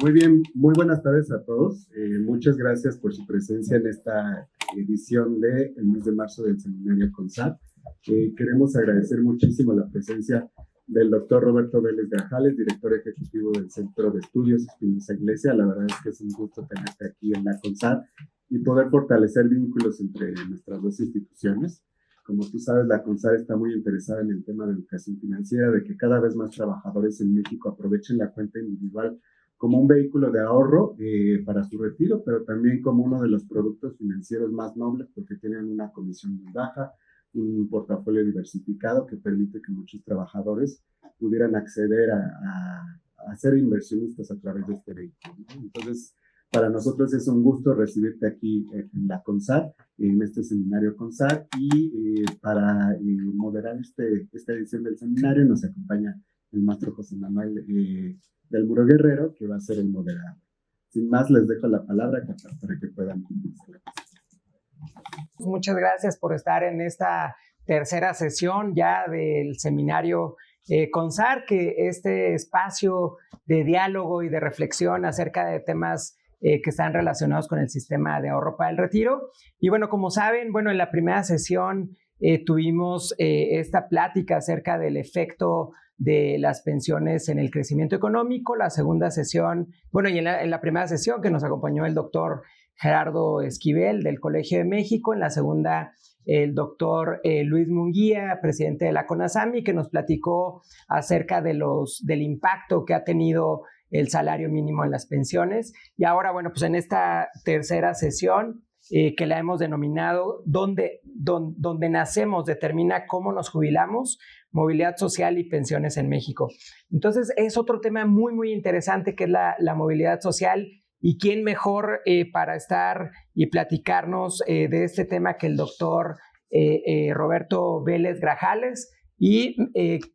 Muy bien, muy buenas tardes a todos. Muchas gracias por su presencia en esta edición del mes de marzo del Seminario CONSAR. Queremos agradecer muchísimo la presencia del doctor Roberto Vélez Grajales, director ejecutivo del Centro de Estudios Espinosa Iglesia. La verdad es que es un gusto tenerte aquí en la CONSAR y poder fortalecer vínculos entre nuestras dos instituciones. Como tú sabes, la CONSAR está muy interesada en el tema de educación financiera, de que cada vez más trabajadores en México aprovechen la cuenta individual como un vehículo de ahorro para su retiro, pero también como uno de los productos financieros más nobles porque tienen una comisión muy baja, un portafolio diversificado que permite que muchos trabajadores pudieran acceder a ser inversionistas a través de este vehículo, ¿no? Entonces, para nosotros es un gusto recibirte aquí en la CONSAR, en este seminario CONSAR, y para moderar esta edición del seminario nos acompaña el maestro José Manuel del Muro Guerrero, que va a ser el moderador. Sin más, les dejo la palabra para que puedan comenzar. Muchas gracias por estar en esta tercera sesión ya del seminario CONSAR, que este espacio de diálogo y de reflexión acerca de temas que están relacionados con el sistema de ahorro para el retiro. Y bueno, como saben, en la primera sesión tuvimos esta plática acerca del efecto de las pensiones en el crecimiento económico. La segunda sesión, y en la primera sesión que nos acompañó el doctor Gerardo Esquivel del Colegio de México, en la segunda el doctor Luis Munguía, presidente de la CONASAMI, que nos platicó acerca del impacto que ha tenido el salario mínimo en las pensiones. Y ahora, pues en esta tercera sesión, que la hemos denominado donde nacemos determina cómo nos jubilamos, movilidad social y pensiones en México. Entonces, es otro tema muy, muy interesante que es la movilidad social. ¿Y quién mejor para estar y platicarnos de este tema que el doctor Roberto Vélez Grajales, y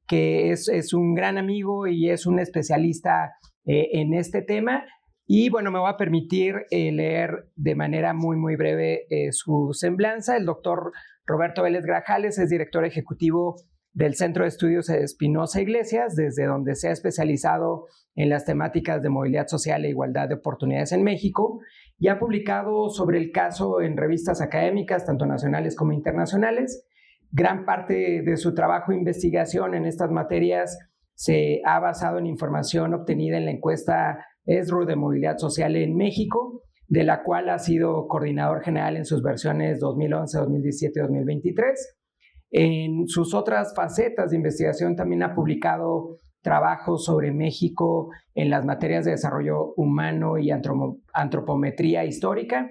que es un gran amigo y es un especialista en este tema? Y me voy a permitir leer de manera muy, muy breve su semblanza. El doctor Roberto Vélez Grajales es director ejecutivo del Centro de Estudios Espinosa Iglesias, desde donde se ha especializado en las temáticas de movilidad social e igualdad de oportunidades en México, y ha publicado sobre el caso en revistas académicas, tanto nacionales como internacionales. Gran parte de su trabajo e investigación en estas materias se ha basado en información obtenida en la encuesta ESRU de movilidad social en México, de la cual ha sido coordinador general en sus versiones 2011, 2017 y 2023. En sus otras facetas de investigación también ha publicado trabajos sobre México en las materias de desarrollo humano y antropometría histórica.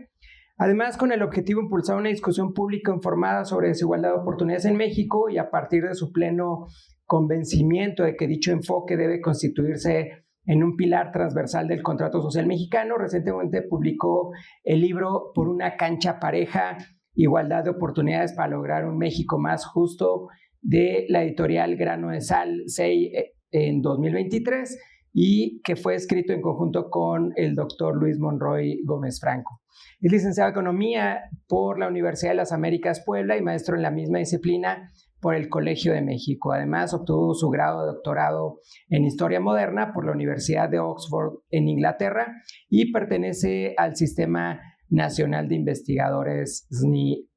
Además, con el objetivo de impulsar una discusión pública informada sobre desigualdad de oportunidades en México, y a partir de su pleno convencimiento de que dicho enfoque debe constituirse en un pilar transversal del contrato social mexicano, recientemente publicó el libro Por una cancha pareja, igualdad de oportunidades para lograr un México más justo, de la editorial Grano de Sal, SEI, en 2023, y que fue escrito en conjunto con el doctor Luis Monroy Gómez Franco. Es licenciado en Economía por la Universidad de las Américas Puebla y maestro en la misma disciplina por el Colegio de México. Además, obtuvo su grado de doctorado en Historia Moderna por la Universidad de Oxford en Inglaterra y pertenece al Sistema Nacional de Investigadores SNI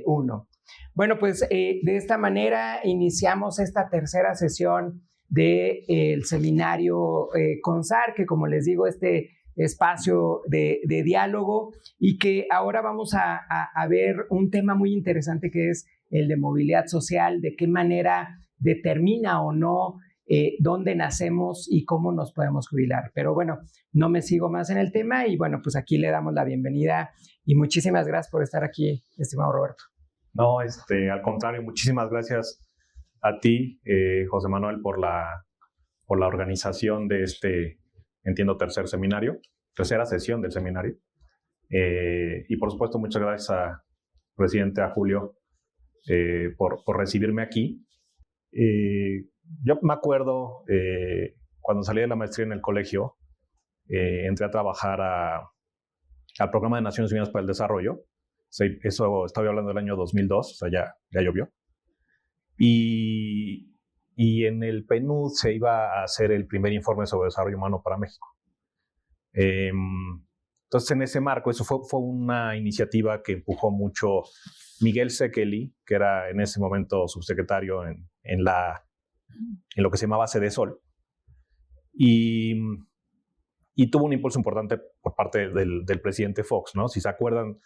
1. De esta manera iniciamos esta tercera sesión del seminario CONSAR, que, como les digo, este espacio de diálogo, y que ahora vamos a ver un tema muy interesante que es el de movilidad social, de qué manera determina o no dónde nacemos y cómo nos podemos jubilar. Pero no me sigo más en el tema y aquí le damos la bienvenida y muchísimas gracias por estar aquí, estimado Roberto. No, al contrario, muchísimas gracias a ti, José Manuel, por la organización de entiendo, tercera sesión del seminario. Y por supuesto, muchas gracias a Julio, por recibirme aquí. Yo me acuerdo cuando salí de la maestría en el colegio, entré a trabajar al Programa de Naciones Unidas para el Desarrollo. Eso estaba hablando del año 2002, o sea, ya llovió. Y en el PNUD se iba a hacer el primer informe sobre desarrollo humano para México. Entonces, en ese marco, eso fue una iniciativa que empujó mucho Miguel Sekeli, que era en ese momento subsecretario en lo que se llamaba Sedesol, y tuvo un impulso importante por parte del presidente Fox, ¿no? Si se acuerdan,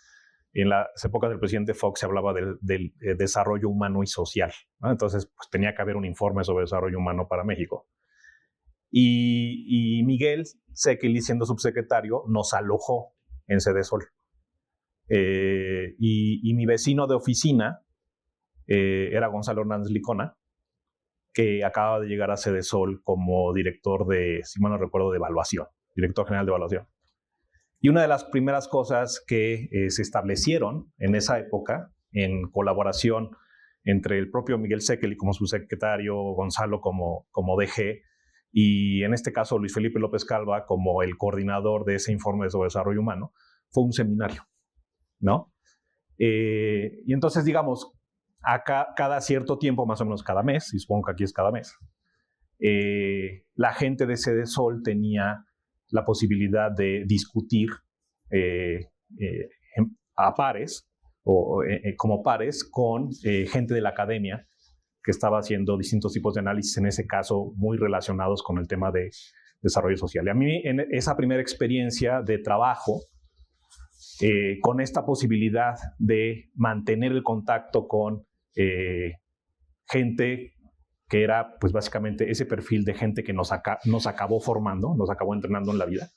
en las épocas del presidente Fox se hablaba del desarrollo humano y social, ¿no? Entonces, pues, tenía que haber un informe sobre desarrollo humano para México. Y Miguel Sekeli, siendo subsecretario, nos alojó en Sedesol. Y mi vecino de oficina era Gonzalo Hernández Licona, que acaba de llegar a Sedesol como director de, si mal no recuerdo, de evaluación, director general de evaluación. Y una de las primeras cosas que se establecieron en esa época, en colaboración entre el propio Miguel Sekeli como subsecretario, Gonzalo como DG, y en este caso Luis Felipe López Calva como el coordinador de ese informe sobre desarrollo humano, fue un seminario, ¿no? Y entonces, digamos, cada cierto tiempo, más o menos cada mes, y supongo que aquí es cada mes, la gente de Sedesol tenía la posibilidad de discutir a pares, o como pares, con gente de la academia que estaba haciendo distintos tipos de análisis, en ese caso muy relacionados con el tema de desarrollo social. Y a mí, en esa primera experiencia de trabajo, con esta posibilidad de mantener el contacto con gente que era, pues básicamente, ese perfil de gente que nos acabó formando, nos acabó entrenando en la vida,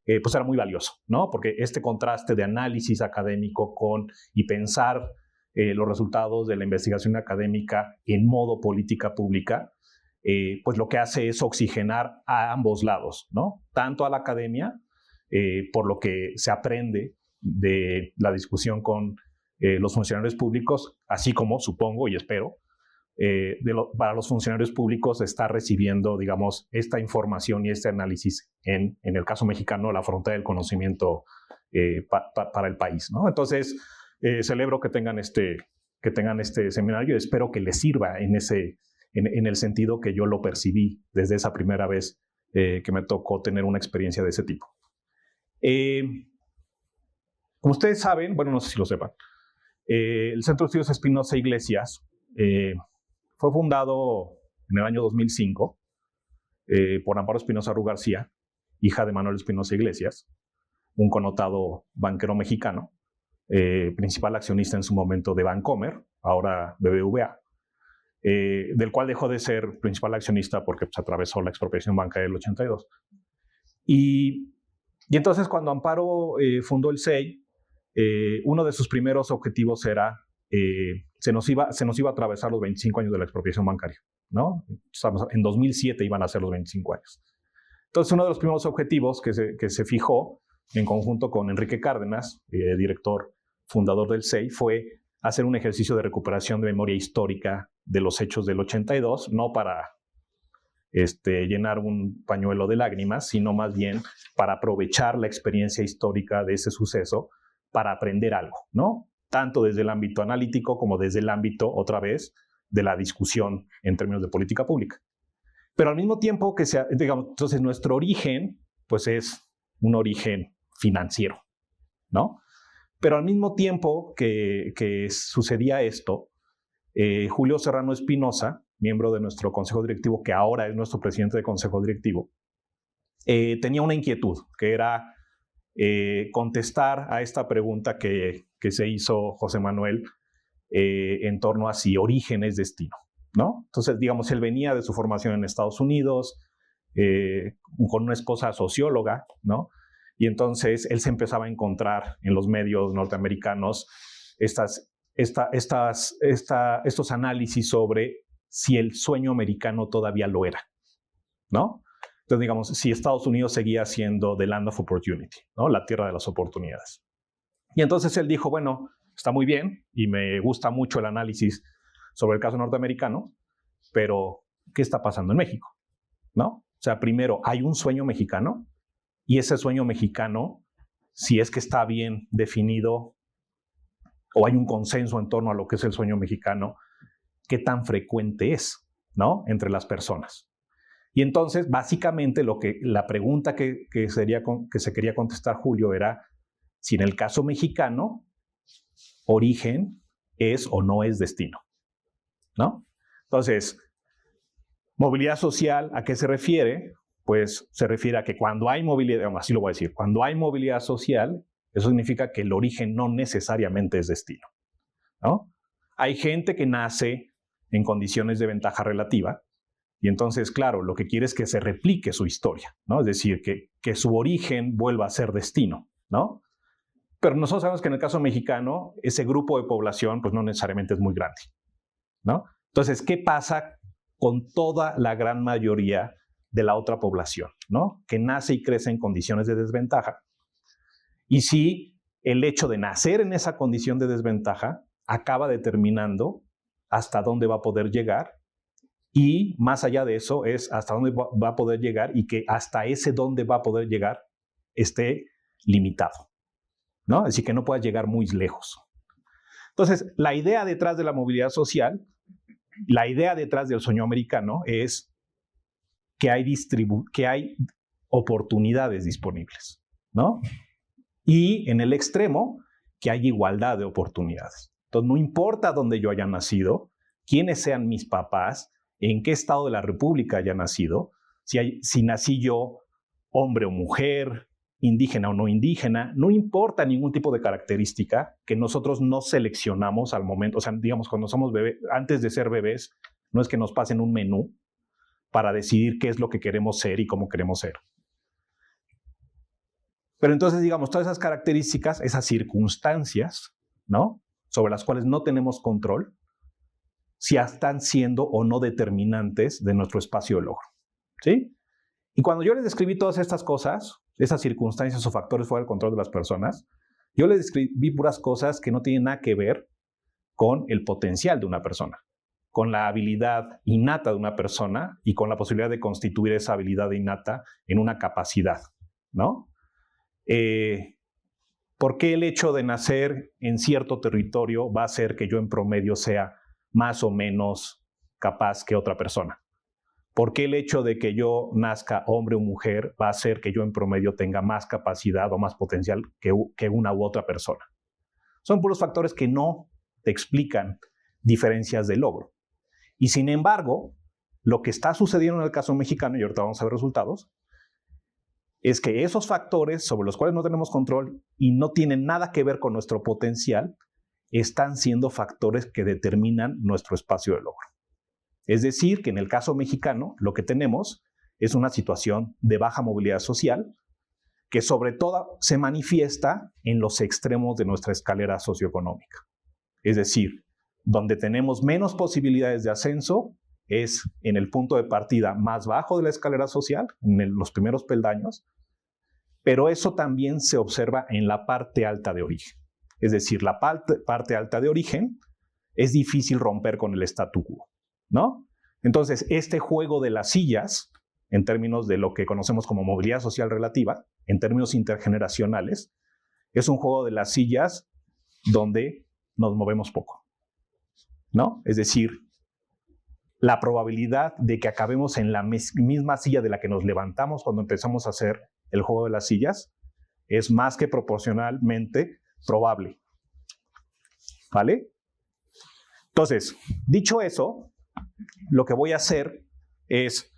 pues era muy valioso, ¿no? Porque este contraste de análisis académico y pensar los resultados de la investigación académica en modo política pública, pues lo que hace es oxigenar a ambos lados, ¿no? Tanto a la academia, por lo que se aprende de la discusión con los funcionarios públicos, así como, supongo y espero, para los funcionarios públicos está recibiendo, digamos, esta información y este análisis en el caso mexicano, la frontera del conocimiento para el país, ¿no? Entonces, celebro que tengan este seminario y espero que les sirva en el sentido que yo lo percibí desde esa primera vez que me tocó tener una experiencia de ese tipo. Como ustedes saben, bueno, no sé si lo sepan, el Centro de Estudios Espinosa Iglesias fue fundado en el año 2005 por Amparo Espinosa Ru García, hija de Manuel Espinosa Iglesias, un connotado banquero mexicano, principal accionista en su momento de Bancomer, ahora BBVA, del cual dejó de ser principal accionista porque pues, atravesó la expropiación bancaria del 82. Y entonces cuando Amparo fundó el CEI, uno de sus primeros objetivos era se nos iba a atravesar los 25 años de la expropiación bancaria, ¿no? En 2007 iban a ser los 25 años. Entonces, uno de los primeros objetivos que se fijó en conjunto con Enrique Cárdenas, director fundador del CEI, fue hacer un ejercicio de recuperación de memoria histórica de los hechos del 82, no para llenar un pañuelo de lágrimas, sino más bien para aprovechar la experiencia histórica de ese suceso para aprender algo, ¿no? Tanto desde el ámbito analítico como desde el ámbito, otra vez, de la discusión en términos de política pública. Pero al mismo tiempo digamos, entonces nuestro origen, pues es un origen financiero, ¿no? Pero al mismo tiempo que sucedía esto, Julio Serrano Espinosa, miembro de nuestro consejo directivo, que ahora es nuestro presidente de consejo directivo, tenía una inquietud, que era contestar a esta pregunta que se hizo José Manuel en torno a si origen es destino, ¿no? Entonces, digamos, él venía de su formación en Estados Unidos, con una esposa socióloga, ¿no? Y entonces él se empezaba a encontrar en los medios norteamericanos estos análisis sobre si el sueño americano todavía lo era, ¿no? Entonces, digamos, si Estados Unidos seguía siendo the land of opportunity, ¿no? La tierra de las oportunidades. Y entonces él dijo, bueno, está muy bien y me gusta mucho el análisis sobre el caso norteamericano, pero ¿qué está pasando en México? ¿No? O sea, primero, hay un sueño mexicano y ese sueño mexicano, si es que está bien definido o hay un consenso en torno a lo que es el sueño mexicano, ¿qué tan frecuente es, ¿no? Entre las personas. Y entonces, básicamente, la pregunta que se quería contestar Julio era si en el caso mexicano, origen es o no es destino, ¿no? Entonces, movilidad social, ¿a qué se refiere? Pues se refiere a que cuando hay movilidad, así lo voy a decir, cuando hay movilidad social, eso significa que el origen no necesariamente es destino, ¿no? Hay gente que nace en condiciones de ventaja relativa y entonces, claro, lo que quiere es que se replique su historia, ¿no? Es decir, que su origen vuelva a ser destino, ¿no? Pero nosotros sabemos que en el caso mexicano, ese grupo de población pues no necesariamente es muy grande, ¿no? Entonces, ¿qué pasa con toda la gran mayoría de la otra población, ¿no? Que nace y crece en condiciones de desventaja? Y si el hecho de nacer en esa condición de desventaja acaba determinando hasta dónde va a poder llegar, y más allá de eso es hasta dónde va a poder llegar y que hasta ese dónde va a poder llegar esté limitado, ¿no? Es decir, que no pueda llegar muy lejos. Entonces, la idea detrás de la movilidad social, la idea detrás del sueño americano es que hay oportunidades disponibles, ¿no? Y en el extremo, que hay igualdad de oportunidades. Entonces, no importa dónde yo haya nacido, quiénes sean mis papás, en qué estado de la República haya nacido, si nací yo hombre o mujer, indígena o no indígena, no importa ningún tipo de característica que nosotros no seleccionamos al momento. O sea, digamos, cuando somos bebés, antes de ser bebés, no es que nos pasen un menú para decidir qué es lo que queremos ser y cómo queremos ser. Pero entonces, digamos, todas esas características, esas circunstancias, ¿no? Sobre las cuales no tenemos control, si están siendo o no determinantes de nuestro espacio de logro, ¿sí? Y cuando yo les describí todas estas cosas, esas circunstancias o factores fuera del control de las personas, yo les describí puras cosas que no tienen nada que ver con el potencial de una persona, con la habilidad innata de una persona y con la posibilidad de constituir esa habilidad innata en una capacidad, ¿no? ¿Por qué el hecho de nacer en cierto territorio va a hacer que yo en promedio sea más o menos capaz que otra persona? ¿Por qué el hecho de que yo nazca hombre o mujer va a hacer que yo en promedio tenga más capacidad o más potencial que una u otra persona? Son puros factores que no te explican diferencias de logro. Y sin embargo, lo que está sucediendo en el caso mexicano, y ahorita vamos a ver resultados, es que esos factores sobre los cuales no tenemos control y no tienen nada que ver con nuestro potencial, están siendo factores que determinan nuestro espacio de logro. Es decir, que en el caso mexicano lo que tenemos es una situación de baja movilidad social que sobre todo se manifiesta en los extremos de nuestra escalera socioeconómica. Es decir, donde tenemos menos posibilidades de ascenso es en el punto de partida más bajo de la escalera social, en los primeros peldaños, pero eso también se observa en la parte alta de origen. Es decir, la parte alta de origen es difícil romper con el statu quo, ¿no? Entonces, este juego de las sillas, en términos de lo que conocemos como movilidad social relativa, en términos intergeneracionales, es un juego de las sillas donde nos movemos poco, ¿no? Es decir, la probabilidad de que acabemos en la misma silla de la que nos levantamos cuando empezamos a hacer el juego de las sillas es más que proporcionalmente probable, ¿vale? Entonces, dicho eso, lo que voy a hacer es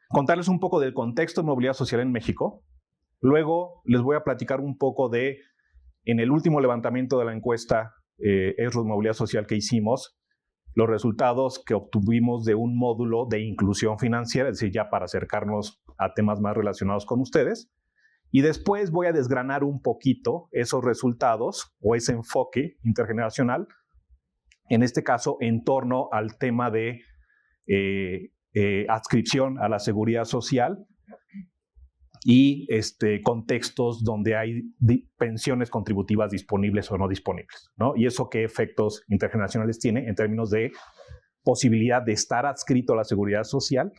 contarles un poco del contexto de movilidad social en México. Luego les voy a platicar un poco de, en el último levantamiento de la encuesta ESRO de movilidad social que hicimos, los resultados que obtuvimos de un módulo de inclusión financiera, es decir, ya para acercarnos a temas más relacionados con ustedes. Y después voy a desgranar un poquito esos resultados o ese enfoque intergeneracional, en este caso en torno al tema de adscripción a la seguridad social y contextos donde hay pensiones contributivas disponibles o no disponibles, ¿no? Y eso qué efectos intergeneracionales tiene en términos de posibilidad de estar adscrito a la seguridad social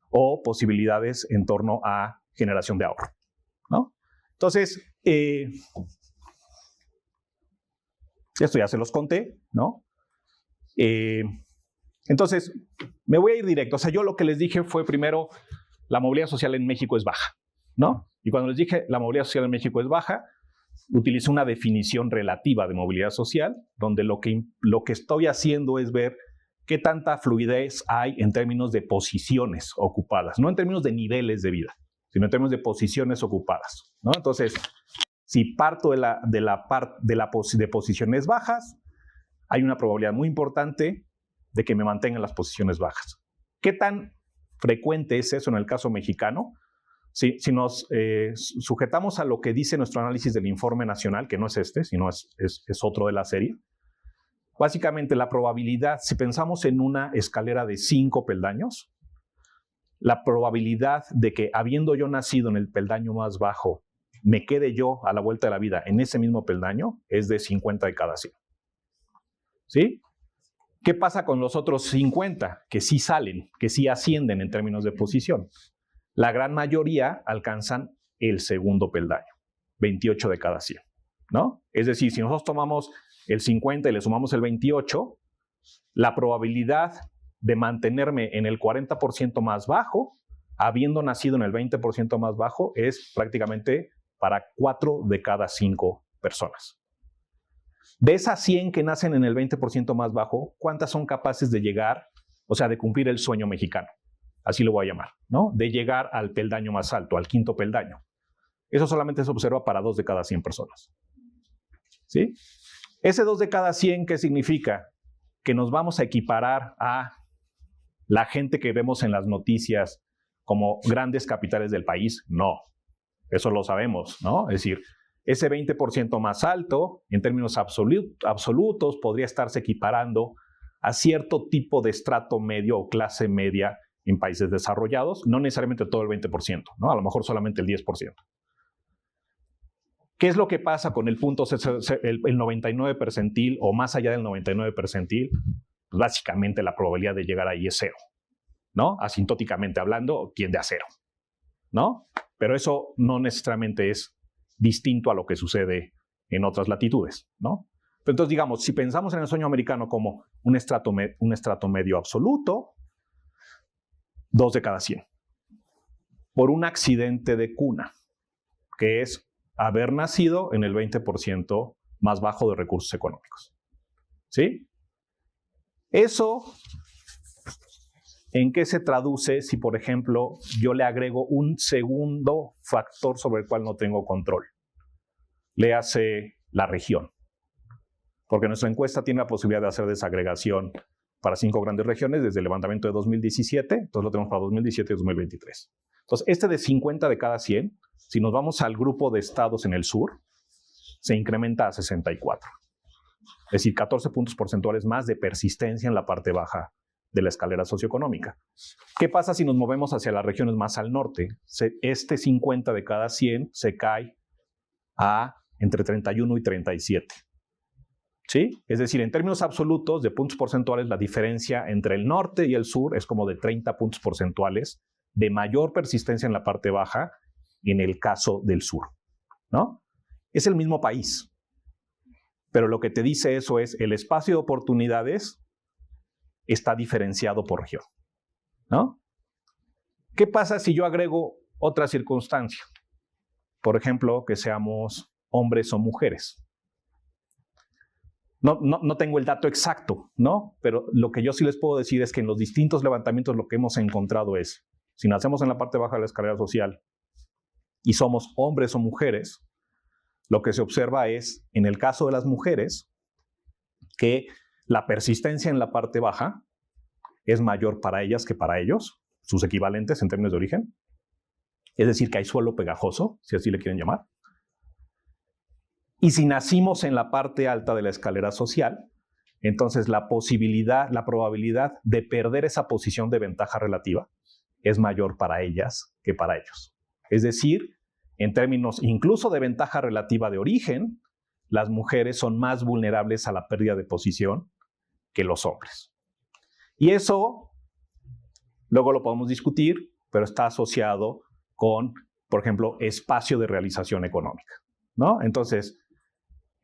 o posibilidades en torno a generación de ahorro, ¿no? Entonces, esto ya se los conté, ¿no? Entonces, me voy a ir directo. O sea, yo lo que les dije fue primero, la movilidad social en México es baja, ¿no? Y cuando les dije la movilidad social en México es baja, utilicé una definición relativa de movilidad social, donde lo que estoy haciendo es ver qué tanta fluidez hay en términos de posiciones ocupadas, no en términos de niveles de vida, sino en términos de posiciones ocupadas, ¿no? Entonces, si parto de posiciones bajas, hay una probabilidad muy importante de que me mantenga en las posiciones bajas. ¿Qué tan frecuente es eso en el caso mexicano? Si nos sujetamos a lo que dice nuestro análisis del informe nacional, que no es este, sino es otro de la serie, básicamente la probabilidad, si pensamos en una escalera de 5 peldaños, la probabilidad de que habiendo yo nacido en el peldaño más bajo, me quede yo a la vuelta de la vida en ese mismo peldaño es de 50 de cada 100. ¿Sí? ¿Qué pasa con los otros 50? Que sí salen, que sí ascienden en términos de posición. La gran mayoría alcanzan el segundo peldaño, 28 de cada 100, ¿no? Es decir, si nosotros tomamos el 50 y le sumamos el 28, la probabilidad de mantenerme en el 40% más bajo, habiendo nacido en el 20% más bajo, es prácticamente para 4 de cada 5 personas. De esas 100 que nacen en el 20% más bajo, ¿cuántas son capaces de llegar, o sea, de cumplir el sueño mexicano? Así lo voy a llamar, ¿no? De llegar al peldaño más alto, al quinto peldaño. Eso solamente se observa para 2 de cada 100 personas. ¿Sí? Ese 2 de cada 100, ¿qué significa? Que nos vamos a equiparar a la gente que vemos en las noticias como grandes capitales del país. No, eso lo sabemos, ¿no? Es decir, ese 20% más alto, en términos absolutos, podría estarse equiparando a cierto tipo de estrato medio o clase media en países desarrollados, no necesariamente todo el 20%, ¿no? A lo mejor solamente el 10%. ¿Qué es lo que pasa con el punto, el 99 percentil o más allá del 99 percentil? Pues básicamente la probabilidad de llegar ahí es 0, ¿no? Asintóticamente hablando, tiende a 0, ¿no? Pero eso no necesariamente es distinto a lo que sucede en otras latitudes, ¿no? Entonces, digamos, si pensamos en el sueño americano como un estrato medio absoluto, 2 de cada 100. Por un accidente de cuna, que es haber nacido en el 20% más bajo de recursos económicos. ¿Sí? Eso, ¿en qué se traduce si, por ejemplo, yo le agrego un segundo factor sobre el cual no tengo control? Le hace la región. Porque nuestra encuesta tiene la posibilidad de hacer desagregación para 5 grandes regiones desde el levantamiento de 2017, entonces lo tenemos para 2017 y 2023. Entonces, este de 50 de cada 100, si nos vamos al grupo de estados en el sur, se incrementa a 64. Es decir, 14 puntos porcentuales más de persistencia en la parte baja de la escalera socioeconómica. ¿Qué pasa si nos movemos hacia las regiones más al norte? Este 50 de cada 100 se cae a entre 31 y 37. ¿Sí? Es decir, en términos absolutos de puntos porcentuales, la diferencia entre el norte y el sur es como de 30 puntos porcentuales de mayor persistencia en la parte baja en el caso del sur, ¿no? Es el mismo país, pero lo que te dice eso es el espacio de oportunidades está diferenciado por región, ¿no? ¿Qué pasa si yo agrego otra circunstancia? Por ejemplo, que seamos hombres o mujeres. No tengo el dato exacto, ¿no? Pero lo que yo sí les puedo decir es que en los distintos levantamientos lo que hemos encontrado es, si nacemos en la parte baja de la escalera social y somos hombres o mujeres, lo que se observa es, en el caso de las mujeres, que la persistencia en la parte baja es mayor para ellas que para ellos, sus equivalentes en términos de origen. Es decir, que hay suelo pegajoso, si así le quieren llamar. Y si nacimos en la parte alta de la escalera social, entonces la probabilidad de perder esa posición de ventaja relativa es mayor para ellas que para ellos. Es decir, en términos incluso de ventaja relativa de origen, las mujeres son más vulnerables a la pérdida de posición que los hombres. Y eso, luego lo podemos discutir, pero está asociado con, por ejemplo, espacio de realización económica, ¿no? Entonces,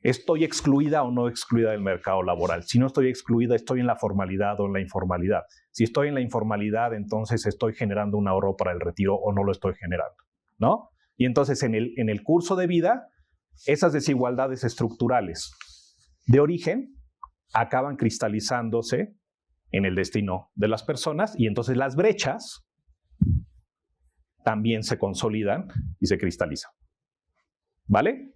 ¿estoy excluida o no excluida del mercado laboral? Si no estoy excluida, ¿estoy en la formalidad o en la informalidad? Si estoy en la informalidad, entonces ¿estoy generando un ahorro para el retiro o no lo estoy generando? ¿No? Y entonces en el curso de vida, esas desigualdades estructurales de origen acaban cristalizándose en el destino de las personas y entonces las brechas también se consolidan y se cristalizan. ¿Vale?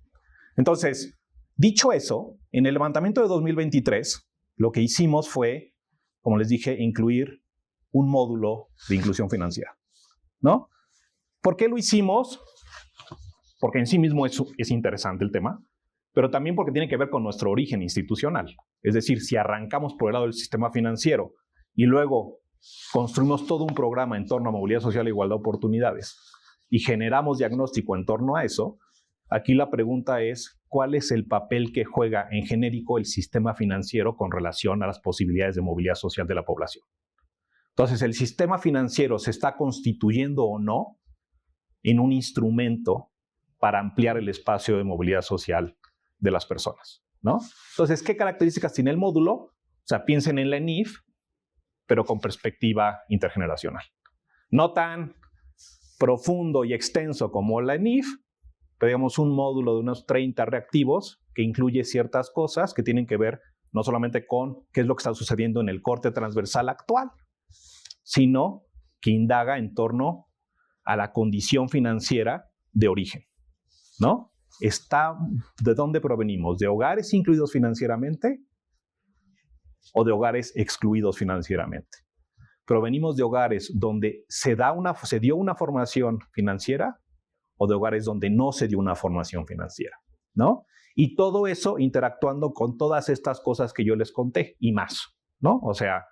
Entonces, dicho eso, en el levantamiento de 2023, lo que hicimos fue, como les dije, incluir un módulo de inclusión financiera, ¿no? ¿Por qué lo hicimos? Porque en sí mismo es interesante el tema, pero también porque tiene que ver con nuestro origen institucional. Es decir, si arrancamos por el lado del sistema financiero y luego construimos todo un programa en torno a movilidad social e igualdad de oportunidades y generamos diagnóstico en torno a eso, aquí la pregunta es, ¿cuál es el papel que juega en genérico el sistema financiero con relación a las posibilidades de movilidad social de la población? Entonces, ¿el sistema financiero se está constituyendo o no en un instrumento para ampliar el espacio de movilidad social de las personas, ¿no? Entonces, ¿qué características tiene el módulo? O sea, piensen en la ENIF, pero con perspectiva intergeneracional. No tan profundo y extenso como la ENIF, pero digamos un módulo de unos 30 reactivos que incluye ciertas cosas que tienen que ver no solamente con qué es lo que está sucediendo en el corte transversal actual, sino que indaga en torno a la condición financiera de origen, ¿no? ¿De dónde provenimos? ¿De hogares incluidos financieramente o de hogares excluidos financieramente? ¿Provenimos de hogares donde se dio una formación financiera o de hogares donde no se dio una formación financiera, ¿no? Y todo eso interactuando con todas estas cosas que yo les conté y más, ¿no? O sea,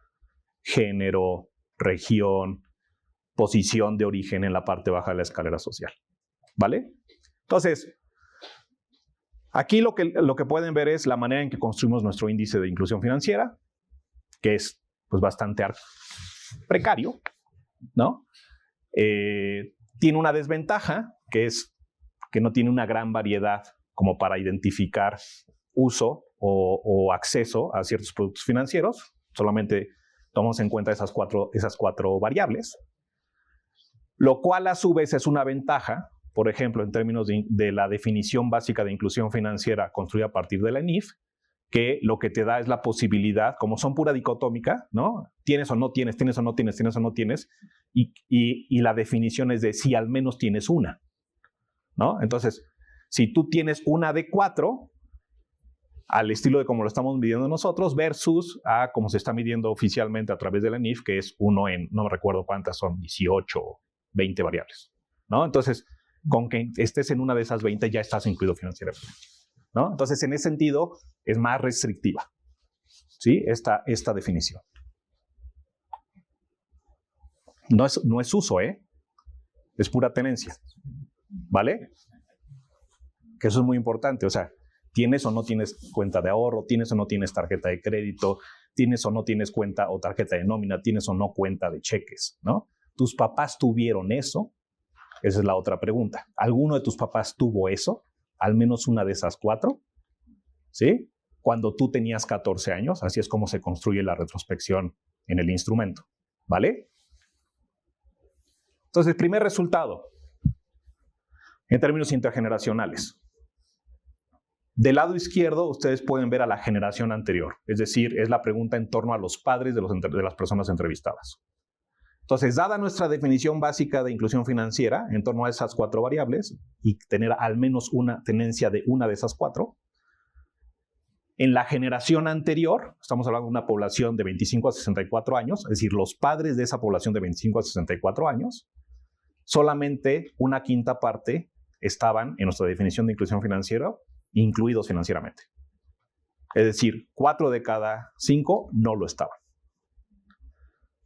género, región, posición de origen en la parte baja de la escalera social, ¿vale? Entonces, aquí lo que pueden ver es la manera en que construimos nuestro índice de inclusión financiera, que es pues bastante precario, ¿no? Tiene una desventaja, que es que no tiene una gran variedad como para identificar uso o acceso a ciertos productos financieros. Solamente tomamos en cuenta esas cuatro variables, lo cual a su vez es una ventaja, por ejemplo, en términos de la definición básica de inclusión financiera construida a partir de la ENIF, que lo que te da es la posibilidad, como son pura dicotómica, ¿no? Tienes o no tienes, tienes o no tienes, tienes o no tienes, y la definición es de si al menos tienes una, ¿no? Entonces, si tú tienes una de 4, al estilo de como lo estamos midiendo nosotros, versus a como se está midiendo oficialmente a través de la ENIF, que es uno en, no me recuerdo cuántas son, 18 o 20 variables, ¿no? Entonces, con que estés en una de esas 20 ya estás incluido financieramente, ¿no? Entonces, en ese sentido, es más restrictiva, ¿sí? Esta definición. No es uso, ¿eh? Es pura tenencia, ¿vale? Que eso es muy importante, o sea, tienes o no tienes cuenta de ahorro, tienes o no tienes tarjeta de crédito, tienes o no tienes cuenta o tarjeta de nómina, tienes o no cuenta de cheques, ¿no? ¿Tus papás tuvieron eso? Esa es la otra pregunta. ¿Alguno de tus papás tuvo eso? Al menos una de esas 4, ¿sí? Cuando tú tenías 14 años, así es como se construye la retrospección en el instrumento, ¿vale? Entonces, primer resultado, en términos intergeneracionales. Del lado izquierdo, ustedes pueden ver a la generación anterior, es decir, es la pregunta en torno a los padres de las personas entrevistadas. Entonces, dada nuestra definición básica de inclusión financiera en torno a esas 4 variables y tener al menos una tenencia de una de esas 4, en la generación anterior, estamos hablando de una población de 25 a 64 años, es decir, los padres de esa población de 25 a 64 años, solamente una quinta parte estaban en nuestra definición de inclusión financiera incluidos financieramente. Es decir, 4 de cada 5 no lo estaban.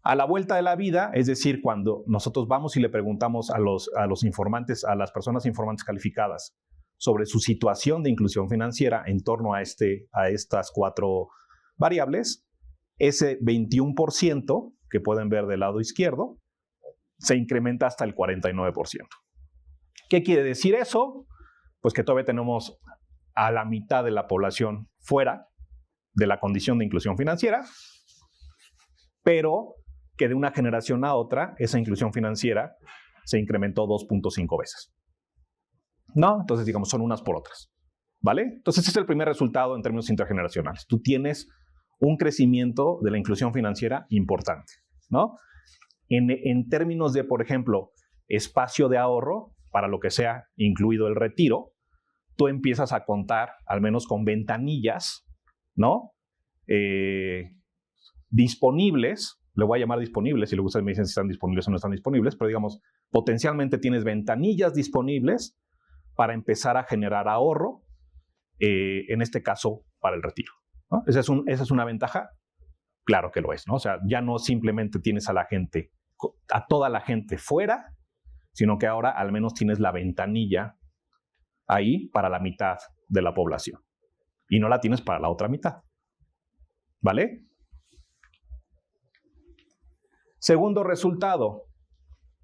A la vuelta de la vida, es decir, cuando nosotros vamos y le preguntamos a los informantes, a las personas informantes calificadas sobre su situación de inclusión financiera en torno a estas 4 variables, ese 21% que pueden ver del lado izquierdo se incrementa hasta el 49%. ¿Qué quiere decir eso? Pues que todavía tenemos a la mitad de la población fuera de la condición de inclusión financiera, pero que de una generación a otra esa inclusión financiera se incrementó 2.5 veces. ¿No? Entonces, digamos, son unas por otras. ¿Vale? Entonces, ese es el primer resultado en términos intergeneracionales. Tú tienes un crecimiento de la inclusión financiera importante, ¿no? En términos de, por ejemplo, espacio de ahorro, para lo que sea, incluido el retiro, tú empiezas a contar, al menos con ventanillas, ¿no? Disponibles, le voy a llamar disponibles, si le gusta me dicen si están disponibles o no están disponibles, pero digamos, potencialmente tienes ventanillas disponibles para empezar a generar ahorro, en este caso, para el retiro, ¿no? Esa es una ventaja, claro que lo es, ¿no? O sea, ya no simplemente tienes a toda la gente fuera, sino que ahora al menos tienes la ventanilla ahí para la mitad de la población. Y no la tienes para la otra mitad. ¿Vale? Segundo resultado,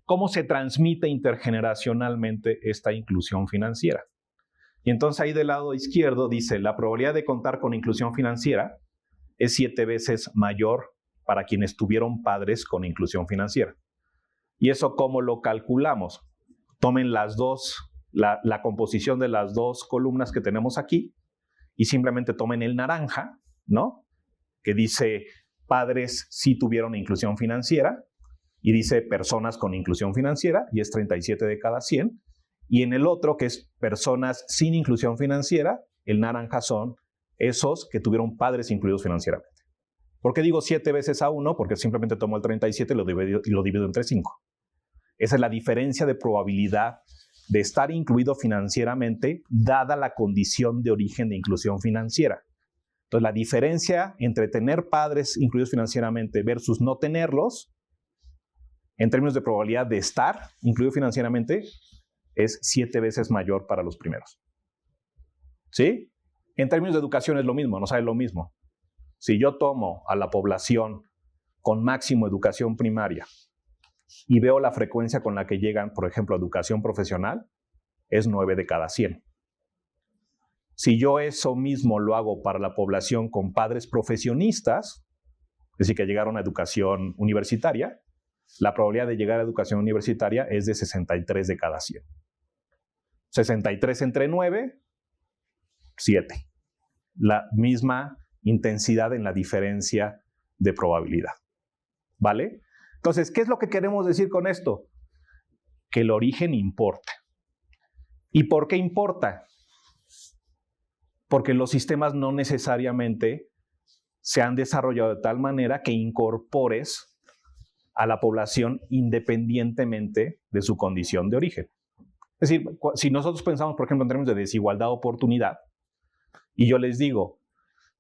¿cómo se transmite intergeneracionalmente esta inclusión financiera? Y entonces ahí del lado izquierdo dice, la probabilidad de contar con inclusión financiera es 7 veces mayor para quienes tuvieron padres con inclusión financiera. ¿Y eso cómo lo calculamos? Tomen la composición de las dos columnas que tenemos aquí y simplemente tomen el naranja, ¿no? Que dice padres sí tuvieron inclusión financiera y dice personas con inclusión financiera y es 37 de cada 100. Y en el otro, que es personas sin inclusión financiera, el naranja son esos que tuvieron padres incluidos financieramente. ¿Por qué digo 7 veces a 1? Porque simplemente tomo el 37 y lo divido entre 5. Esa es la diferencia de probabilidad de estar incluido financieramente, dada la condición de origen de inclusión financiera. Entonces, la diferencia entre tener padres incluidos financieramente versus no tenerlos, en términos de probabilidad de estar incluido financieramente, es 7 veces mayor para los primeros. ¿Sí? En términos de educación es lo mismo, no sabe lo mismo. Si yo tomo a la población con máximo educación primaria y veo la frecuencia con la que llegan, por ejemplo, a educación profesional, es 9 de cada 100. Si yo eso mismo lo hago para la población con padres profesionistas, es decir, que llegaron a educación universitaria, la probabilidad de llegar a educación universitaria es de 63 de cada 100. 63 entre 9, 7. La misma intensidad en la diferencia de probabilidad. ¿Vale? Entonces, ¿qué es lo que queremos decir con esto? Que el origen importa. ¿Y por qué importa? Porque los sistemas no necesariamente se han desarrollado de tal manera que incorpores a la población independientemente de su condición de origen. Es decir, si nosotros pensamos, por ejemplo, en términos de desigualdad de oportunidad, y yo les digo,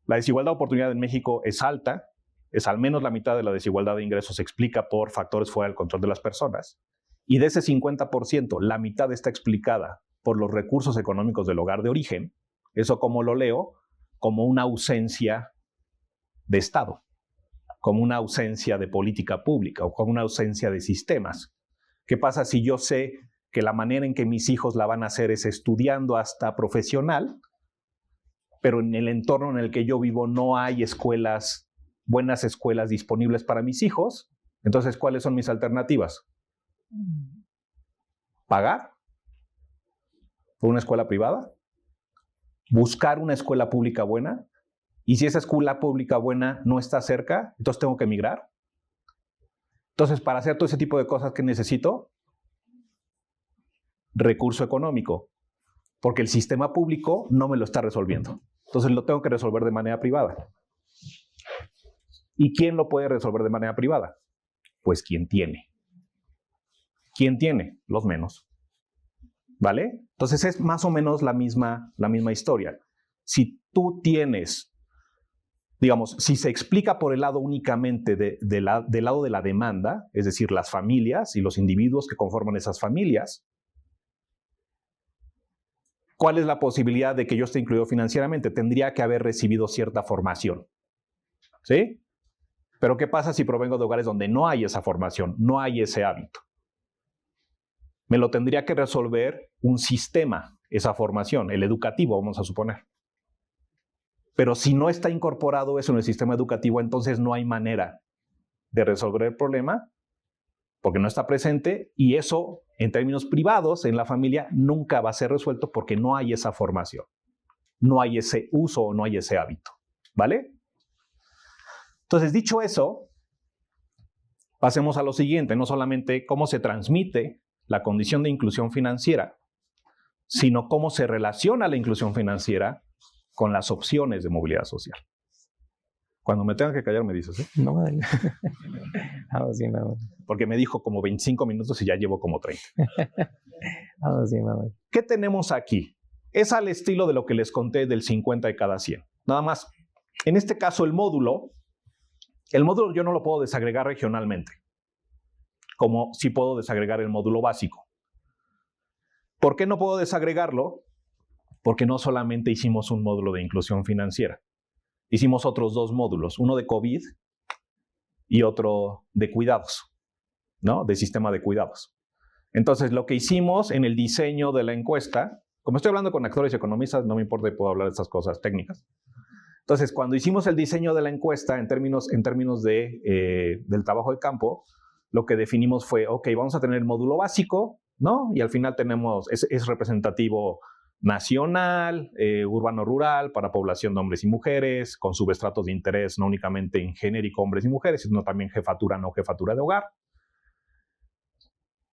la desigualdad de oportunidad en México es alta, es al menos la mitad de la desigualdad de ingresos se explica por factores fuera del control de las personas, y de ese 50%, la mitad está explicada por los recursos económicos del hogar de origen. Eso, como lo leo, como una ausencia de Estado, como una ausencia de política pública o como una ausencia de sistemas. ¿Qué pasa si yo sé que la manera en que mis hijos la van a hacer es estudiando hasta profesional, pero en el entorno en el que yo vivo no hay escuelas, buenas escuelas disponibles para mis hijos? Entonces, ¿cuáles son mis alternativas? ¿Pagar por una escuela privada? ¿Buscar una escuela pública buena? Y si esa escuela pública buena no está cerca, entonces tengo que emigrar. Entonces, para hacer todo ese tipo de cosas, ¿qué necesito? Recurso económico, porque el sistema público no me lo está resolviendo. Entonces lo tengo que resolver de manera privada. ¿Y quién lo puede resolver de manera privada? Pues quien tiene. ¿Quién tiene? Los menos. ¿Vale? Entonces es más o menos la misma historia. Si tú tienes, digamos, si se explica por el lado únicamente del lado de la demanda, es decir, las familias y los individuos que conforman esas familias, ¿cuál es la posibilidad de que yo esté incluido financieramente? Tendría que haber recibido cierta formación. ¿Sí? Pero ¿qué pasa si provengo de hogares donde no hay esa formación, no hay ese hábito? Me lo tendría que resolver un sistema esa formación, el educativo, vamos a suponer. Pero si no está incorporado eso en el sistema educativo, entonces no hay manera de resolver el problema porque no está presente, y eso en términos privados en la familia nunca va a ser resuelto porque no hay esa formación, no hay ese uso o no hay ese hábito, ¿vale? Entonces, dicho eso, pasemos a lo siguiente, no solamente cómo se transmite la condición de inclusión financiera, sino cómo se relaciona la inclusión financiera con las opciones de movilidad social. Cuando me tengan que callar me dices, ¿eh? No, dale. Vamos, sí, vamos. Porque me dijo como 25 minutos y ya llevo como 30. Vamos, sí, vamos. ¿Qué tenemos aquí? Es al estilo de lo que les conté del 50 de cada 100. Nada más, en este caso el módulo yo no lo puedo desagregar regionalmente, como sí puedo desagregar el módulo básico. ¿Por qué no puedo desagregarlo? Porque no solamente hicimos un módulo de inclusión financiera. Hicimos otros 2 módulos, uno de COVID y otro de cuidados, ¿no? De sistema de cuidados. Entonces, lo que hicimos en el diseño de la encuesta, como estoy hablando con actores y economistas, no me importa y puedo hablar de estas cosas técnicas. Entonces, cuando hicimos el diseño de la encuesta en términos del trabajo de campo, lo que definimos fue, ok, vamos a tener el módulo básico, ¿no? Y al final es representativo nacional, urbano-rural, para población de hombres y mujeres, con subestratos de interés no únicamente en genérico hombres y mujeres, sino también jefatura, no jefatura de hogar,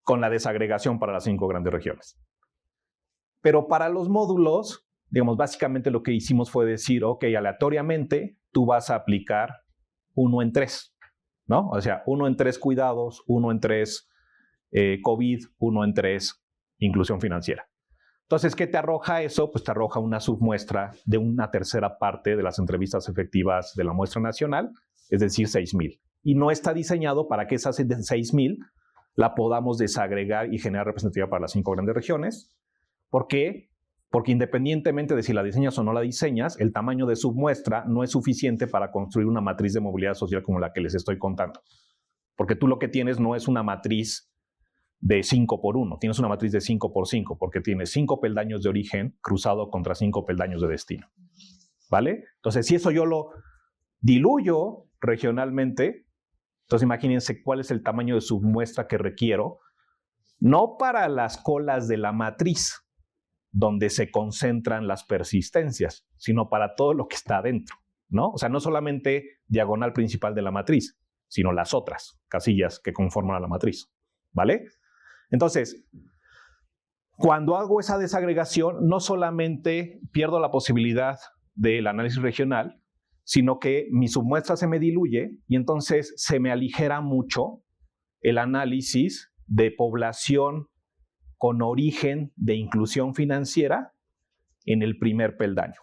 con la desagregación para las 5 grandes regiones. Pero para los módulos, digamos, básicamente lo que hicimos fue decir, ok, aleatoriamente tú vas a aplicar 1 en 3, ¿no? O sea, 1 en 3 cuidados, 1 en 3 COVID, 1 en 3 inclusión financiera. Entonces, ¿qué te arroja eso? Pues te arroja una submuestra de una tercera parte de las entrevistas efectivas de la muestra nacional, es decir, 6,000. Y no está diseñado para que esa 6,000 la podamos desagregar y generar representativa para las 5 grandes regiones. ¿Por qué? Porque independientemente de si la diseñas o no la diseñas, el tamaño de submuestra no es suficiente para construir una matriz de movilidad social como la que les estoy contando. Porque tú lo que tienes no es una matriz de 5 por 1, tienes una matriz de 5 por 5, porque tienes 5 peldaños de origen cruzado contra 5 peldaños de destino, ¿vale? Entonces, si eso yo lo diluyo regionalmente, entonces imagínense cuál es el tamaño de submuestra que requiero, no para las colas de la matriz, donde se concentran las persistencias, sino para todo lo que está adentro, ¿no? O sea, no solamente diagonal principal de la matriz, sino las otras casillas que conforman a la matriz, ¿vale? Entonces, cuando hago esa desagregación, no solamente pierdo la posibilidad del análisis regional, sino que mi submuestra se me diluye y entonces se me aligera mucho el análisis de población con origen de inclusión financiera en el primer peldaño.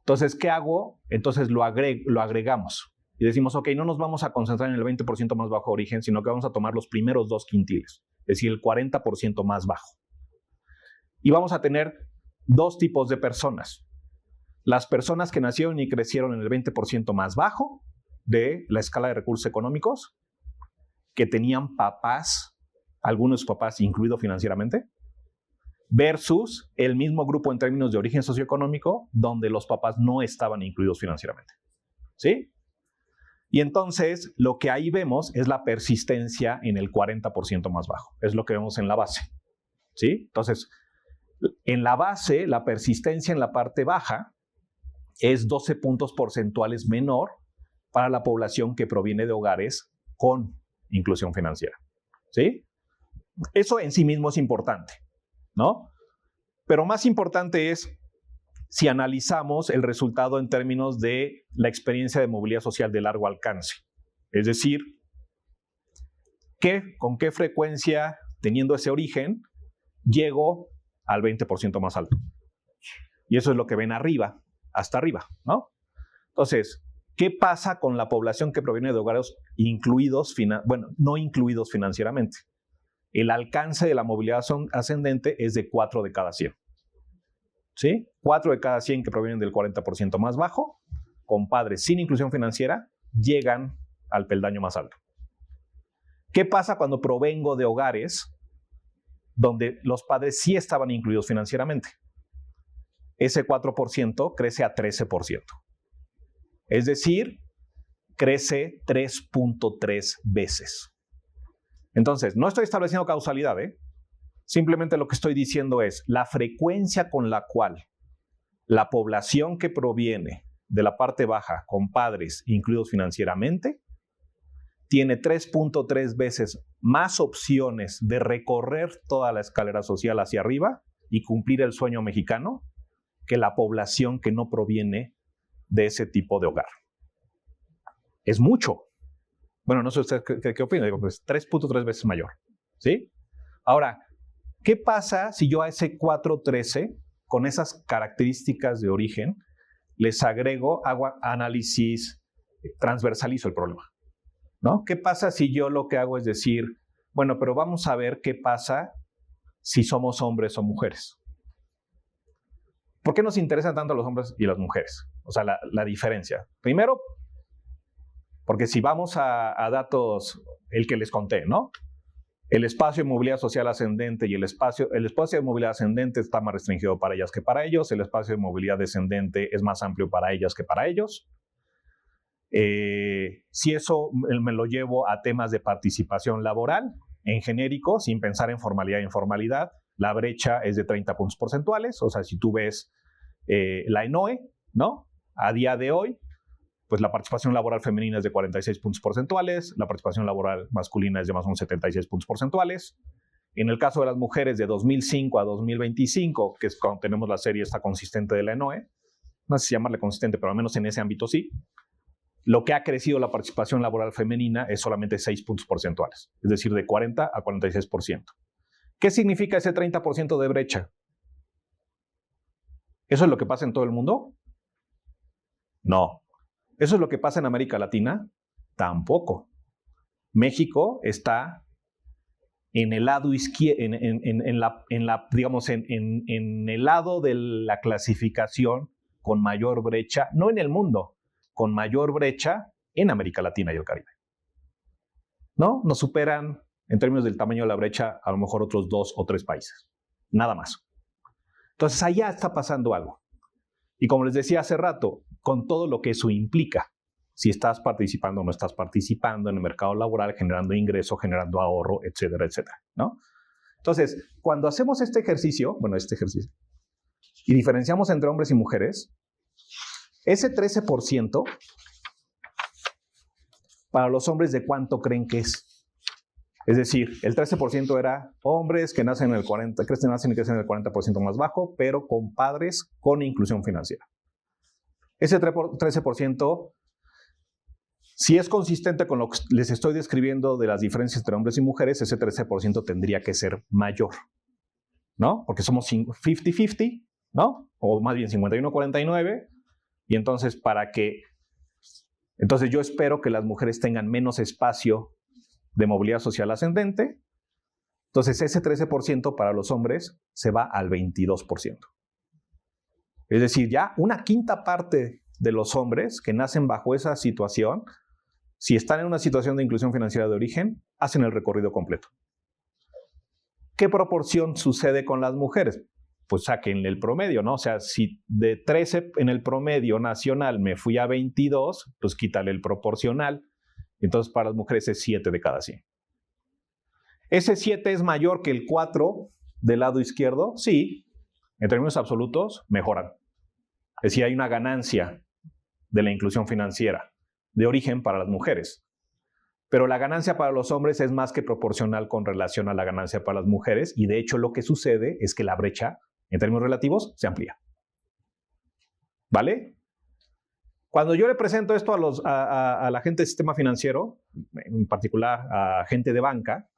Entonces, ¿qué hago? Entonces lo agregamos y decimos, ok, no nos vamos a concentrar en el 20% más bajo origen, sino que vamos a tomar los primeros 2 quintiles. Es decir, el 40% más bajo. Y vamos a tener 2 tipos de personas. Las personas que nacieron y crecieron en el 20% más bajo de la escala de recursos económicos, que tenían papás, algunos de sus papás incluidos financieramente, versus el mismo grupo en términos de origen socioeconómico, donde los papás no estaban incluidos financieramente. ¿Sí? Y entonces, lo que ahí vemos es la persistencia en el 40% más bajo. Es lo que vemos en la base. ¿Sí? Entonces, en la base, la persistencia en la parte baja es 12 puntos porcentuales menor para la población que proviene de hogares con inclusión financiera. ¿Sí? Eso en sí mismo es importante, ¿no? Pero más importante es si analizamos el resultado en términos de la experiencia de movilidad social de largo alcance. Es decir, con qué frecuencia, teniendo ese origen, llego al 20% más alto. Y eso es lo que ven arriba, hasta arriba, ¿no? Entonces, ¿qué pasa con la población que proviene de hogares no incluidos financieramente? El alcance de la movilidad ascendente es de 4 de cada 100. ¿Sí? 4 de cada 100 que provienen del 40% más bajo, con padres sin inclusión financiera, llegan al peldaño más alto. ¿Qué pasa cuando provengo de hogares donde los padres sí estaban incluidos financieramente. Ese 4% crece a 13%. Es decir, crece 3.3 veces. Entonces, no estoy estableciendo causalidad, Simplemente lo que estoy diciendo es la frecuencia con la cual la población que proviene de la parte baja con padres incluidos financieramente tiene 3.3 veces más opciones de recorrer toda la escalera social hacia arriba y cumplir el sueño mexicano que la población que no proviene de ese tipo de hogar. Es mucho. Bueno, no sé usted qué opina, digo, pues 3.3 veces mayor, ¿sí? Ahora, ¿qué pasa si yo a ese 4.13, con esas características de origen, les agrego, hago análisis, transversalizo el problema, ¿no? ¿Qué pasa si yo lo que hago es decir, bueno, pero vamos a ver qué pasa si somos hombres o mujeres? ¿Por qué nos interesan tanto los hombres y las mujeres? O sea, la diferencia. Primero, porque si vamos a datos, el que les conté, ¿no? El espacio de movilidad social ascendente y el espacio de movilidad ascendente está más restringido para ellas que para ellos. El espacio de movilidad descendente es más amplio para ellas que para ellos. Si eso me lo llevo a temas de participación laboral, en genérico, sin pensar en formalidad e informalidad, la brecha es de 30 puntos porcentuales. O sea, si tú ves la ENOE, ¿no? A día de hoy, pues la participación laboral femenina es de 46 puntos porcentuales, la participación laboral masculina es de más o menos 76 puntos porcentuales. En el caso de las mujeres, de 2005 a 2025, que es cuando tenemos la serie esta consistente de la ENOE, no sé si llamarle consistente, pero al menos en ese ámbito sí, lo que ha crecido la participación laboral femenina es solamente 6 puntos porcentuales, es decir, de 40 a 46%. ¿Qué significa ese 30% de brecha? ¿Eso es lo que pasa en todo el mundo? No. ¿Eso es lo que pasa en América Latina? Tampoco. México está en el lado izquierdo, digamos, en el lado de la clasificación con mayor brecha, no en el mundo, con mayor brecha en América Latina y el Caribe. ¿No? Nos superan, en términos del tamaño de la brecha, a lo mejor otros 2 o 3 países. Nada más. Entonces, allá está pasando algo. Y como les decía hace rato, con todo lo que eso implica, si estás participando o no estás participando en el mercado laboral, generando ingreso, generando ahorro, etcétera, etcétera, ¿no? Entonces, cuando hacemos este ejercicio, y diferenciamos entre hombres y mujeres, ese 13% para los hombres, ¿de cuánto creen que es? Es decir, el 13% era hombres que nacen en el 40% más bajo, pero con padres con inclusión financiera. Ese 13%, si es consistente con lo que les estoy describiendo de las diferencias entre hombres y mujeres, ese 13% tendría que ser mayor, ¿no? Porque somos 50-50, ¿no? O más bien 51-49, y entonces entonces yo espero que las mujeres tengan menos espacio de movilidad social ascendente. Entonces ese 13% para los hombres se va al 22%. Es decir, ya una quinta parte de los hombres que nacen bajo esa situación, si están en una situación de inclusión financiera de origen, hacen el recorrido completo. ¿Qué proporción sucede con las mujeres? Pues saquen el promedio, ¿no? O sea, si de 13 en el promedio nacional me fui a 22, pues quítale el proporcional. Entonces, para las mujeres es 7 de cada 100. ¿Ese 7 es mayor que el 4 del lado izquierdo? Sí. En términos absolutos, mejoran. Es decir, hay una ganancia de la inclusión financiera de origen para las mujeres. Pero la ganancia para los hombres es más que proporcional con relación a la ganancia para las mujeres. Y de hecho, lo que sucede es que la brecha, en términos relativos, se amplía. ¿Vale? Cuando yo le presento esto a la gente del sistema financiero, en particular a gente de banca,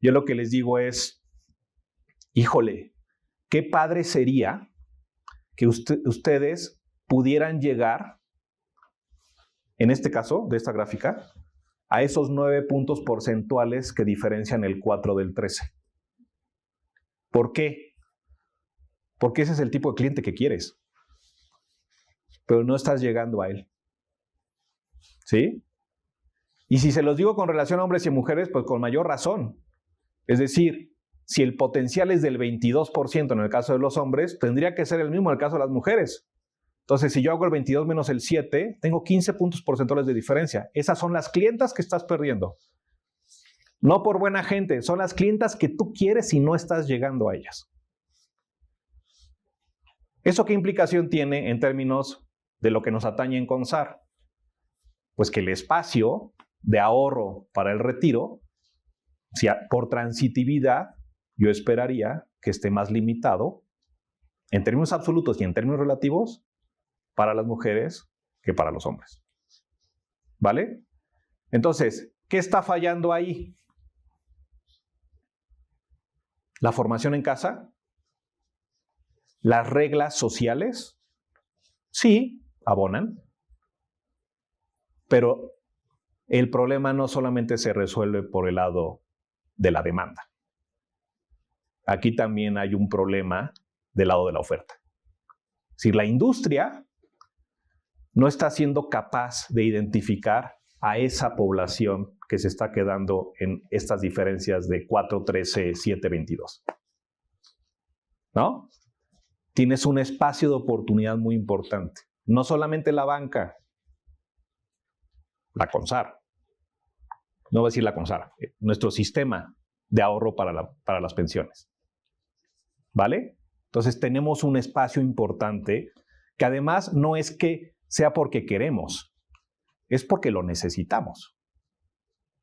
yo lo que les digo es, híjole, qué padre sería que ustedes pudieran llegar, en este caso, de esta gráfica, a esos 9 puntos porcentuales que diferencian el 4 del 13. ¿Por qué? Porque ese es el tipo de cliente que quieres, pero no estás llegando a él. ¿Sí? Y si se los digo con relación a hombres y mujeres, pues con mayor razón. Es decir, si el potencial es del 22% en el caso de los hombres, tendría que ser el mismo en el caso de las mujeres. Entonces, si yo hago el 22 menos el 7, tengo 15 puntos porcentuales de diferencia. Esas son las clientas que estás perdiendo. No por buena gente, son las clientas que tú quieres y no estás llegando a ellas. ¿Eso qué implicación tiene en términos de lo que nos atañe en CONSAR? Pues que el espacio de ahorro para el retiro, si por transitividad, yo esperaría que esté más limitado en términos absolutos y en términos relativos para las mujeres que para los hombres. ¿Vale? Entonces, ¿qué está fallando ahí? La formación en casa, las reglas sociales, sí, abonan, pero el problema no solamente se resuelve por el lado de la demanda. Aquí también hay un problema del lado de la oferta. Si la industria no está siendo capaz de identificar a esa población que se está quedando en estas diferencias de 4, 13, 7, 22. ¿No? Tienes un espacio de oportunidad muy importante. No solamente la banca, la CONSAR. No voy a decir la CONSAR, nuestro sistema de ahorro para las pensiones. ¿Vale? Entonces tenemos un espacio importante que además no es que sea porque queremos, es porque lo necesitamos.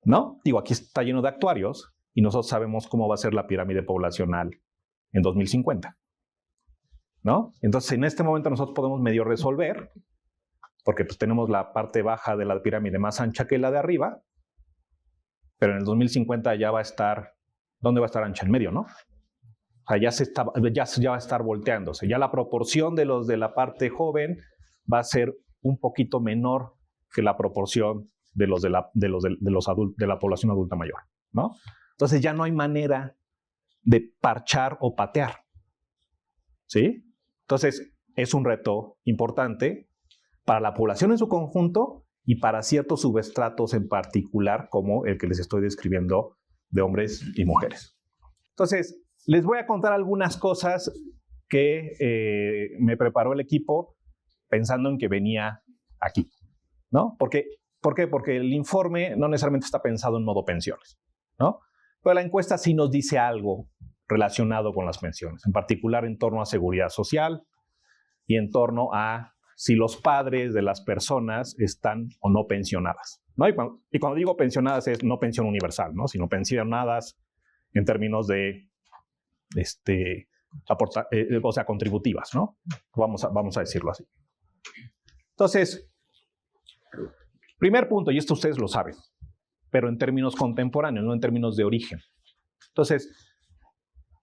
¿No? Digo, aquí está lleno de actuarios y nosotros sabemos cómo va a ser la pirámide poblacional en 2050. ¿No? Entonces, en este momento nosotros podemos medio resolver, porque pues tenemos la parte baja de la pirámide más ancha que la de arriba, pero en el 2050 ya va a estar, ¿dónde va a estar ancha? En medio, ¿no? O sea, ya va a estar volteándose. Ya la proporción de los de la parte joven va a ser un poquito menor que la proporción de los de la población adulta mayor, ¿no? Entonces ya no hay manera de parchar o patear, ¿sí? Entonces es un reto importante para la población en su conjunto y para ciertos subestratos en particular, como el que les estoy describiendo de hombres y mujeres. Entonces, les voy a contar algunas cosas que me preparó el equipo pensando en que venía aquí, ¿no? ¿Por qué? Porque el informe no necesariamente está pensado en modo pensiones, ¿no? Pero la encuesta sí nos dice algo relacionado con las pensiones, en particular en torno a seguridad social y en torno a si los padres de las personas están o no pensionadas, ¿no? Y cuando digo pensionadas es no pensión universal, ¿no? Sino pensionadas en términos de, o sea, contributivas, ¿no? Vamos a decirlo así. Entonces, primer punto, y esto ustedes lo saben, pero en términos contemporáneos, no en términos de origen. Entonces,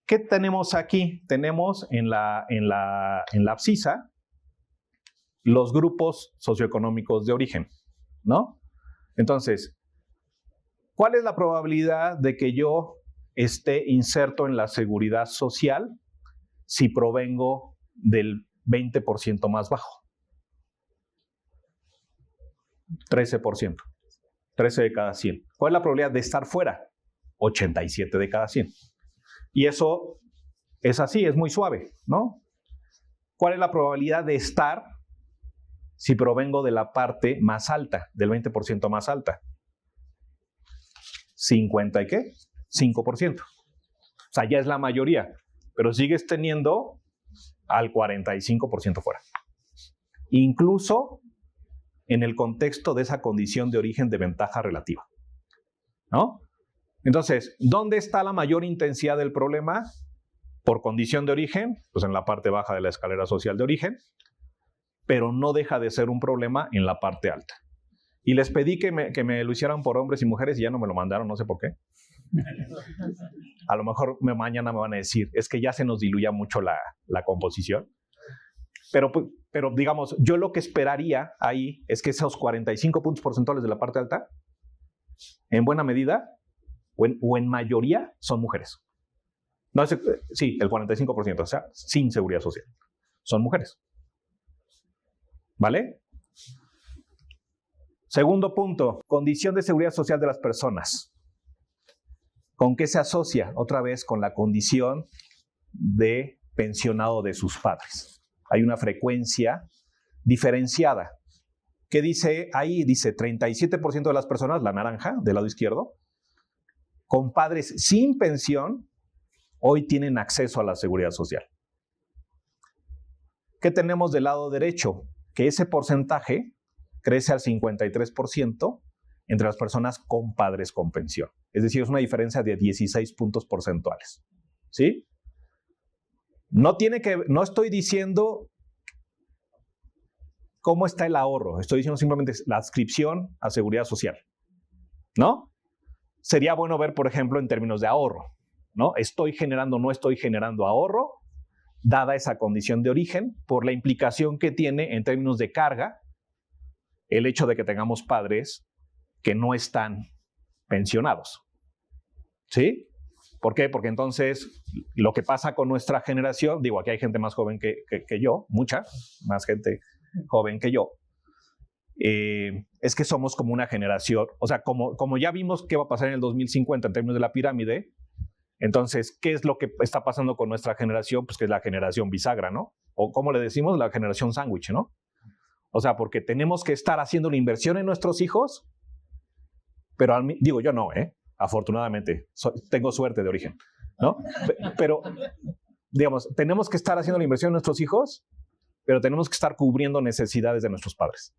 ¿qué tenemos aquí? Tenemos en la abscisa los grupos socioeconómicos de origen, ¿no? Entonces, ¿cuál es la probabilidad de que yo esté inserto en la seguridad social si provengo del 20% más bajo? 13%. 13 de cada 100. ¿Cuál es la probabilidad de estar fuera? 87 de cada 100. Y eso es así, es muy suave, ¿no? ¿Cuál es la probabilidad de estar si provengo de la parte más alta, del 20% más alta? 50 y ¿qué? 5%. O sea, ya es la mayoría, pero sigues teniendo al 45% fuera. Incluso en el contexto de esa condición de origen de ventaja relativa, ¿no? Entonces, ¿dónde está la mayor intensidad del problema? Por condición de origen, pues en la parte baja de la escalera social de origen, pero no deja de ser un problema en la parte alta. Y les pedí que me lo hicieran por hombres y mujeres y ya no me lo mandaron, no sé por qué. A lo mejor mañana me van a decir, es que ya se nos diluía mucho la composición. Pero digamos, yo lo que esperaría ahí es que esos 45 puntos porcentuales de la parte alta, en buena medida o en mayoría, son mujeres. No, sí, el 45%, o sea, sin seguridad social. Son mujeres. ¿Vale? Segundo punto, condición de seguridad social de las personas. ¿Con qué se asocia? Otra vez con la condición de pensionado de sus padres. Hay una frecuencia diferenciada. ¿Qué dice ahí? Dice 37% de las personas, la naranja del lado izquierdo, con padres sin pensión, hoy tienen acceso a la seguridad social. ¿Qué tenemos del lado derecho? Que ese porcentaje crece al 53% entre las personas con padres con pensión. Es decir, es una diferencia de 16 puntos porcentuales. ¿Sí? No estoy diciendo cómo está el ahorro. Estoy diciendo simplemente la adscripción a seguridad social. ¿No? Sería bueno ver, por ejemplo, en términos de ahorro. ¿No? ¿Estoy generando o no estoy generando ahorro? Dada esa condición de origen, por la implicación que tiene en términos de carga, el hecho de que tengamos padres que no están pensionados. ¿Sí? ¿Por qué? Porque entonces lo que pasa con nuestra generación, digo, aquí hay gente más joven que yo, mucha más gente joven que yo, es que somos como una generación, o sea, como ya vimos qué va a pasar en el 2050 en términos de la pirámide, entonces, ¿qué es lo que está pasando con nuestra generación? Pues que es la generación bisagra, ¿no? O como le decimos, la generación sándwich, ¿no? O sea, porque tenemos que estar haciendo una inversión en nuestros hijos, pero digo yo no, afortunadamente, tengo suerte de origen, ¿no? Pero, digamos, tenemos que estar haciendo la inversión en nuestros hijos, pero tenemos que estar cubriendo necesidades de nuestros padres,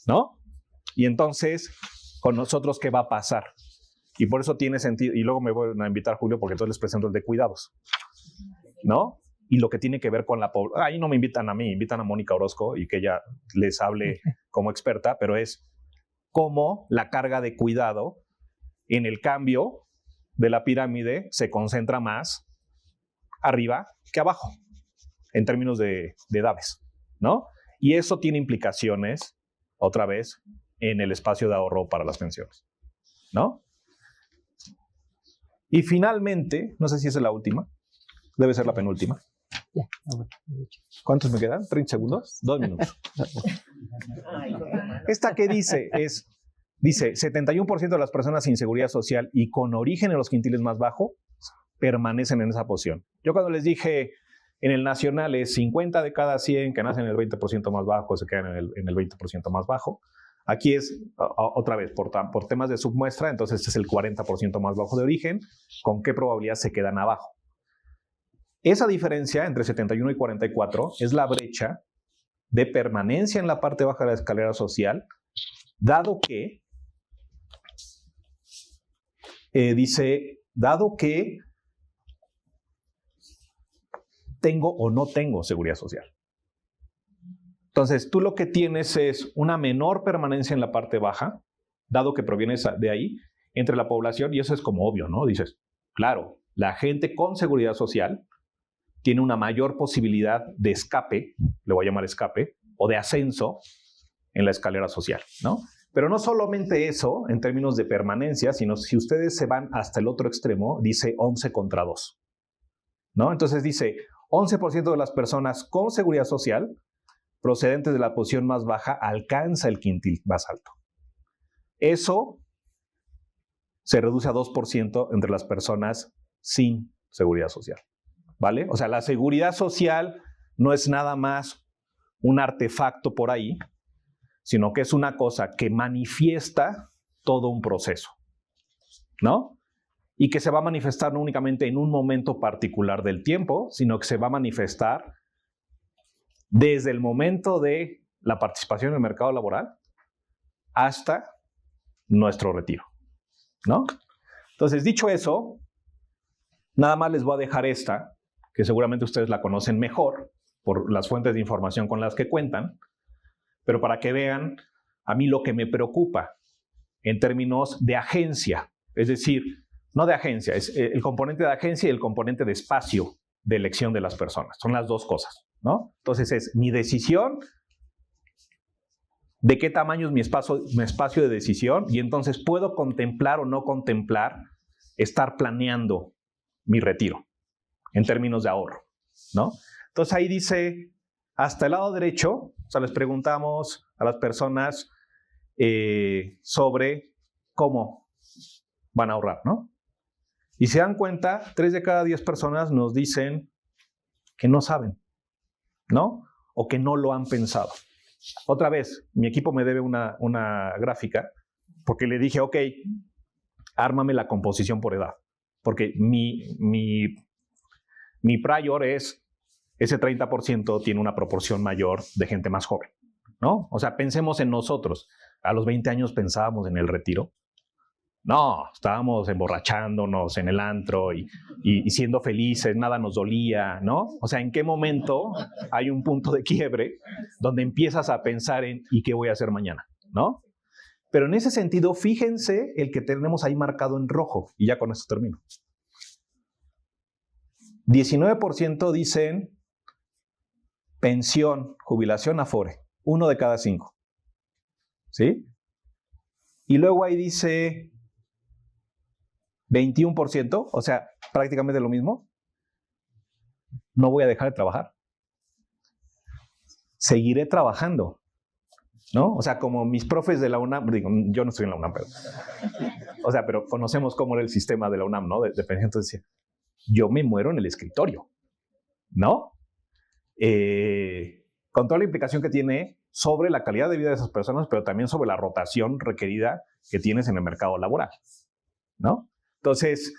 ¿no? Y entonces, con nosotros, ¿qué va a pasar? Y por eso tiene sentido, y luego me voy a invitar, Julio, porque entonces les presento el de cuidados, ¿no? Y lo que tiene que ver con la población. Ahí no me invitan a mí, invitan a Mónica Orozco y que ella les hable como experta, pero es cómo la carga de cuidado en el cambio de la pirámide se concentra más arriba que abajo, en términos de edades, ¿no? Y eso tiene implicaciones, otra vez, en el espacio de ahorro para las pensiones, ¿no? Y finalmente, no sé si esa es la última, debe ser la penúltima. ¿Cuántos me quedan? ¿30 segundos? 2 minutos. Esta que dice 71% de las personas sin seguridad social y con origen en los quintiles más bajos permanecen en esa posición. Yo cuando les dije en el nacional es 50 de cada 100 que nacen en el 20% más bajo se quedan en el 20% más bajo. Aquí es, otra vez, por temas de submuestra, entonces este es el 40% más bajo de origen. ¿Con qué probabilidad se quedan abajo? Esa diferencia entre 71 y 44 es la brecha de permanencia en la parte baja de la escalera social, dado que, dado que tengo o no tengo seguridad social. Entonces, tú lo que tienes es una menor permanencia en la parte baja, dado que provienes de ahí, entre la población, y eso es como obvio, ¿no? Dices, claro, la gente con seguridad social tiene una mayor posibilidad de escape, le voy a llamar escape, o de ascenso en la escalera social, ¿no? Pero no solamente eso, en términos de permanencia, sino si ustedes se van hasta el otro extremo, dice 11 contra 2, ¿no? Entonces dice, 11% de las personas con seguridad social procedentes de la posición más baja alcanza el quintil más alto. Eso se reduce a 2% entre las personas sin seguridad social, ¿vale? O sea, la seguridad social no es nada más un artefacto por ahí, sino que es una cosa que manifiesta todo un proceso, ¿no? Y que se va a manifestar no únicamente en un momento particular del tiempo, sino que se va a manifestar desde el momento de la participación en el mercado laboral hasta nuestro retiro, ¿no? Entonces, dicho eso, nada más les voy a dejar esta, que seguramente ustedes la conocen mejor por las fuentes de información con las que cuentan, pero para que vean a mí lo que me preocupa en términos de agencia, es decir, no de agencia, es el componente de agencia y el componente de espacio de elección de las personas, son las dos cosas, ¿no? Entonces es mi decisión, de qué tamaño es mi espacio de decisión, y entonces puedo contemplar o no contemplar estar planeando mi retiro en términos de ahorro, ¿no? Entonces ahí dice, hasta el lado derecho, o sea, les preguntamos a las personas sobre cómo van a ahorrar, ¿no? Y se dan cuenta, 3 de cada 10 personas nos dicen que no saben, ¿no? O que no lo han pensado. Otra vez, mi equipo me debe una gráfica porque le dije, ok, ármame la composición por edad. Porque mi prior es, ese 30% tiene una proporción mayor de gente más joven, ¿no? O sea, pensemos en nosotros. A los 20 años pensábamos en el retiro. No, estábamos emborrachándonos en el antro y siendo felices, nada nos dolía, ¿no? O sea, ¿en qué momento hay un punto de quiebre donde empiezas a pensar en ¿y qué voy a hacer mañana? ¿No? Pero en ese sentido, fíjense el que tenemos ahí marcado en rojo, y ya con esto termino. 19% dicen pensión, jubilación, afore. 1 de cada 5. ¿Sí? Y luego ahí dice 21%, o sea, prácticamente lo mismo. No voy a dejar de trabajar. Seguiré trabajando, ¿no? O sea, como mis profes de la UNAM, digo, yo no estoy en la UNAM, pero conocemos cómo era el sistema de la UNAM, ¿no? Entonces decía, yo me muero en el escritorio, ¿no? Con toda la implicación que tiene sobre la calidad de vida de esas personas, pero también sobre la rotación requerida que tienes en el mercado laboral, ¿no? Entonces,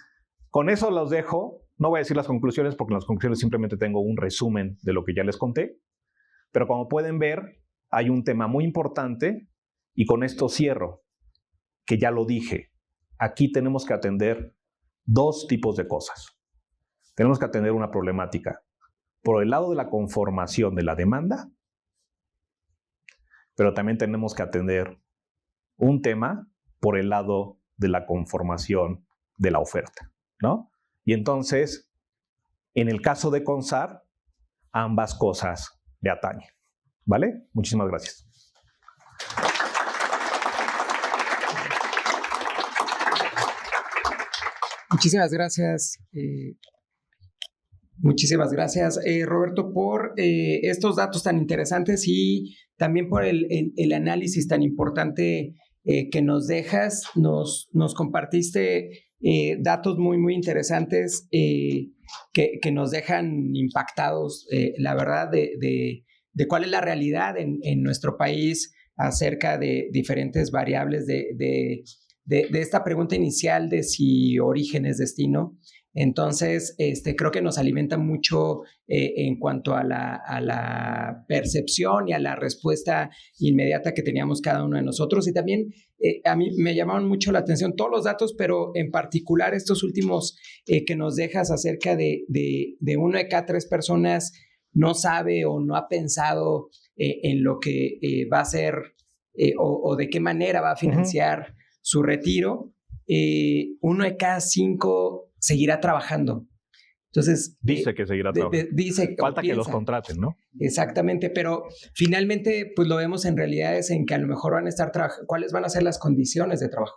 con eso los dejo. No voy a decir las conclusiones porque en las conclusiones simplemente tengo un resumen de lo que ya les conté. Pero como pueden ver, hay un tema muy importante y con esto cierro, que ya lo dije. Aquí tenemos que atender 2 tipos de cosas. Tenemos que atender una problemática por el lado de la conformación de la demanda, pero también tenemos que atender un tema por el lado de la conformación de la oferta, ¿no? Y entonces, en el caso de CONSAR, ambas cosas le atañen, ¿vale? Muchísimas gracias. Muchísimas gracias. Muchísimas gracias, Roberto, por estos datos tan interesantes y también por el análisis tan importante que nos dejas. Nos compartiste datos muy, muy interesantes que nos dejan impactados, la verdad, de cuál es la realidad en nuestro país acerca de diferentes variables de esta pregunta inicial de si origen es destino. Entonces, creo que nos alimenta mucho en cuanto a la percepción y a la respuesta inmediata que teníamos cada uno de nosotros. Y también a mí me llamaron mucho la atención todos los datos, pero en particular estos últimos que nos dejas acerca de 1 de cada 3 personas no sabe o no ha pensado en lo que va a hacer o de qué manera va a financiar su retiro. 1 de cada 5 seguirá trabajando. Entonces, dice que seguirá trabajando. Falta que los contraten, ¿no? Exactamente, pero finalmente, pues lo vemos en realidades en que a lo mejor van a estar trabajando. ¿Cuáles van a ser las condiciones de trabajo?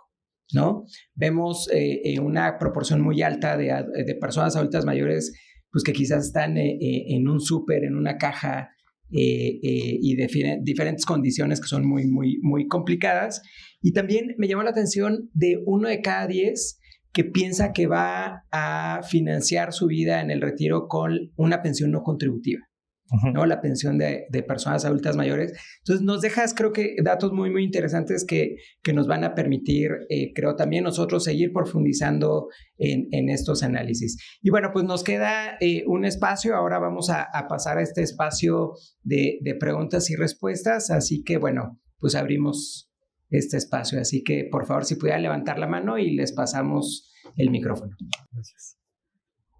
¿No? Vemos una proporción muy alta de personas adultas mayores, pues que quizás están en un súper, en una caja, y de diferentes condiciones que son muy, muy, muy complicadas. Y también me llamó la atención de 1 de cada 10 que piensa que va a financiar su vida en el retiro con una pensión no contributiva, ¿no? La pensión de personas adultas mayores. Entonces nos dejas, creo que, datos muy, muy interesantes que nos van a permitir, creo, también nosotros seguir profundizando en estos análisis. Y bueno, pues nos queda un espacio. Ahora vamos a pasar a este espacio de preguntas y respuestas. Así que, bueno, pues abrimos este espacio. Así que, por favor, si pudieran levantar la mano y les pasamos el micrófono. Gracias.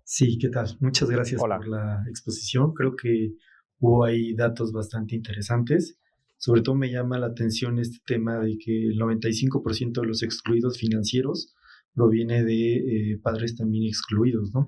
Sí, ¿qué tal? Muchas gracias por la exposición. Creo que hubo ahí datos bastante interesantes. Sobre todo me llama la atención este tema de que el 95% de los excluidos financieros proviene de padres también excluidos, ¿no?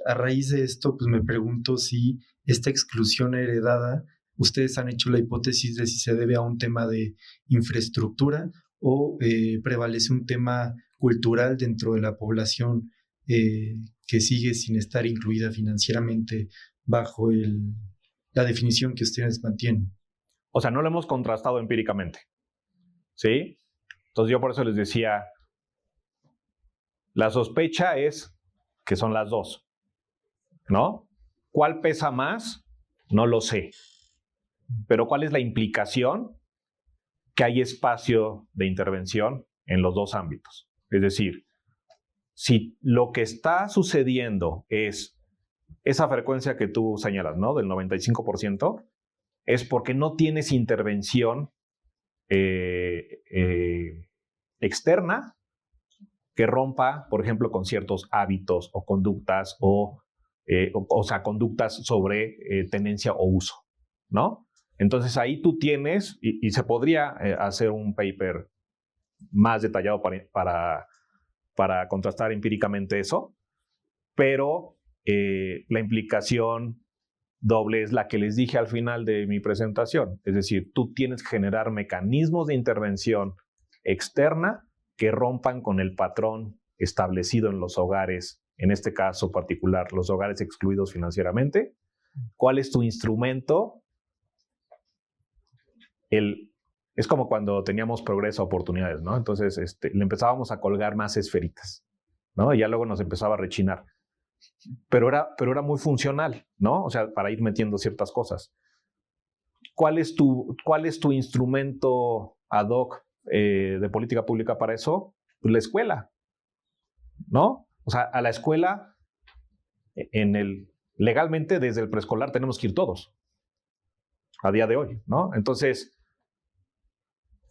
A raíz de esto, pues me pregunto si esta exclusión heredada, ustedes han hecho la hipótesis de si se debe a un tema de infraestructura o prevalece un tema cultural dentro de la población que sigue sin estar incluida financieramente bajo la definición que ustedes mantienen. O sea, no lo hemos contrastado empíricamente, ¿sí? Entonces yo por eso les decía, La sospecha es que son las dos, ¿no? ¿Cuál pesa más? No lo sé. Pero ¿cuál es la implicación? Que hay espacio de intervención en los dos ámbitos. Es decir, si lo que está sucediendo es esa frecuencia que tú señalas, ¿no? Del 95%, es porque no tienes intervención externa que rompa, por ejemplo, con ciertos hábitos o conductas o sea, conductas sobre tenencia o uso, ¿no? Entonces ahí tú tienes, y se podría hacer un paper más detallado para contrastar empíricamente eso, pero la implicación doble es la que les dije al final de mi presentación. Es decir, tú tienes que generar mecanismos de intervención externa que rompan con el patrón establecido en los hogares, en este caso particular, los hogares excluidos financieramente. ¿Cuál es tu instrumento? Es como cuando teníamos progreso, oportunidades, ¿no? Entonces le empezábamos a colgar más esferitas, ¿no? Y ya luego nos empezaba a rechinar. Pero era muy funcional, ¿no? O sea, para ir metiendo ciertas cosas. ¿Cuál es tu instrumento ad hoc de política pública para eso? Pues la escuela, ¿no? O sea, a la escuela, legalmente desde el preescolar tenemos que ir todos, a día de hoy, ¿no? Entonces,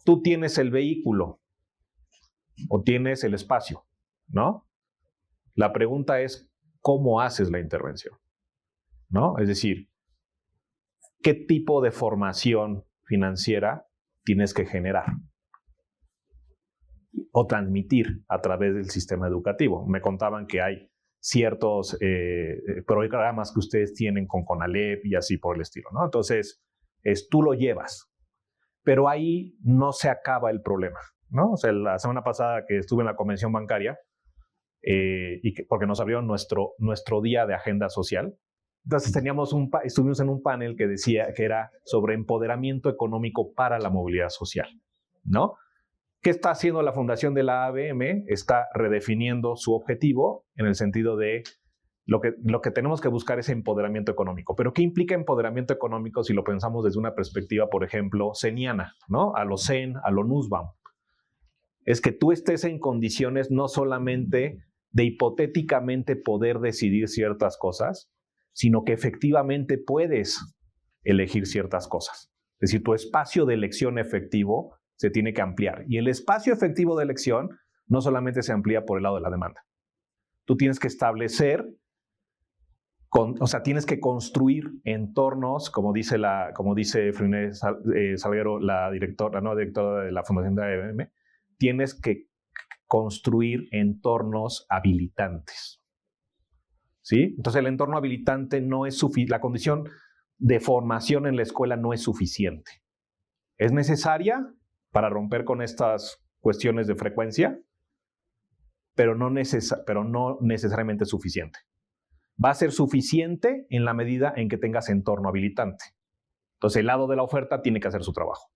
tú tienes el vehículo o tienes el espacio, ¿no? La pregunta es, ¿cómo haces la intervención? ¿No? Es decir, ¿qué tipo de formación financiera tienes que generar o transmitir a través del sistema educativo? Me contaban que hay ciertos programas que ustedes tienen con CONALEP y así por el estilo, ¿no? Entonces, tú lo llevas, pero ahí no se acaba el problema, ¿no? O sea, la semana pasada que estuve en la convención bancaria, porque nos abrieron nuestro día de agenda social. Entonces estuvimos en un panel que decía que era sobre empoderamiento económico para la movilidad social, ¿no? ¿Qué está haciendo la fundación de la ABM? Está redefiniendo su objetivo en el sentido de lo que tenemos que buscar es empoderamiento económico. ¿Pero qué implica empoderamiento económico si lo pensamos desde una perspectiva, por ejemplo, ceniana, ¿no? A lo Zen, a lo Nussbaum. Es que tú estés en condiciones no solamente de hipotéticamente poder decidir ciertas cosas, sino que efectivamente puedes elegir ciertas cosas. Es decir, tu espacio de elección efectivo se tiene que ampliar. Y el espacio efectivo de elección no solamente se amplía por el lado de la demanda. Tú tienes que establecer, tienes que construir entornos, como dice Friné Salguero, la nueva directora de la Fundación de ABM, tienes que construir entornos habilitantes, ¿sí? Entonces el entorno habilitante no es suficiente, la condición de formación en la escuela no es suficiente. Es necesaria para romper con estas cuestiones de frecuencia, pero no necesariamente suficiente. Va a ser suficiente en la medida en que tengas entorno habilitante. Entonces el lado de la oferta tiene que hacer su trabajo,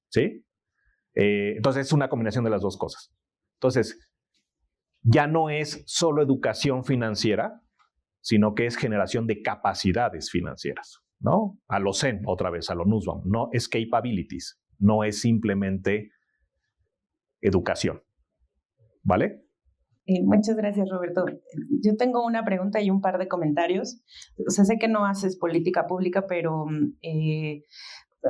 ¿sí? Entonces es una combinación de las dos cosas. Entonces, ya no es solo educación financiera, sino que es generación de capacidades financieras, ¿no? A lo Zen, otra vez, a lo Nussbaum. No es capabilities, no es simplemente educación, ¿vale? Muchas gracias, Roberto. Yo tengo una pregunta y un par de comentarios. O sea, sé que no haces política pública, pero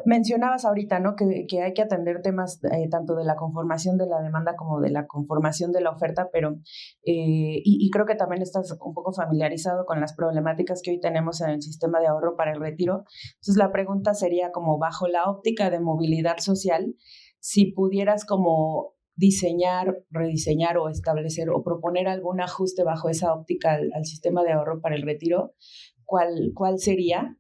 mencionabas ahorita, ¿no? Que hay que atender temas tanto de la conformación de la demanda como de la conformación de la oferta, pero y creo que también estás un poco familiarizado con las problemáticas que hoy tenemos en el sistema de ahorro para el retiro. Entonces la pregunta sería como bajo la óptica de movilidad social, si pudieras como diseñar, rediseñar o establecer o proponer algún ajuste bajo esa óptica al sistema de ahorro para el retiro, ¿cuál sería?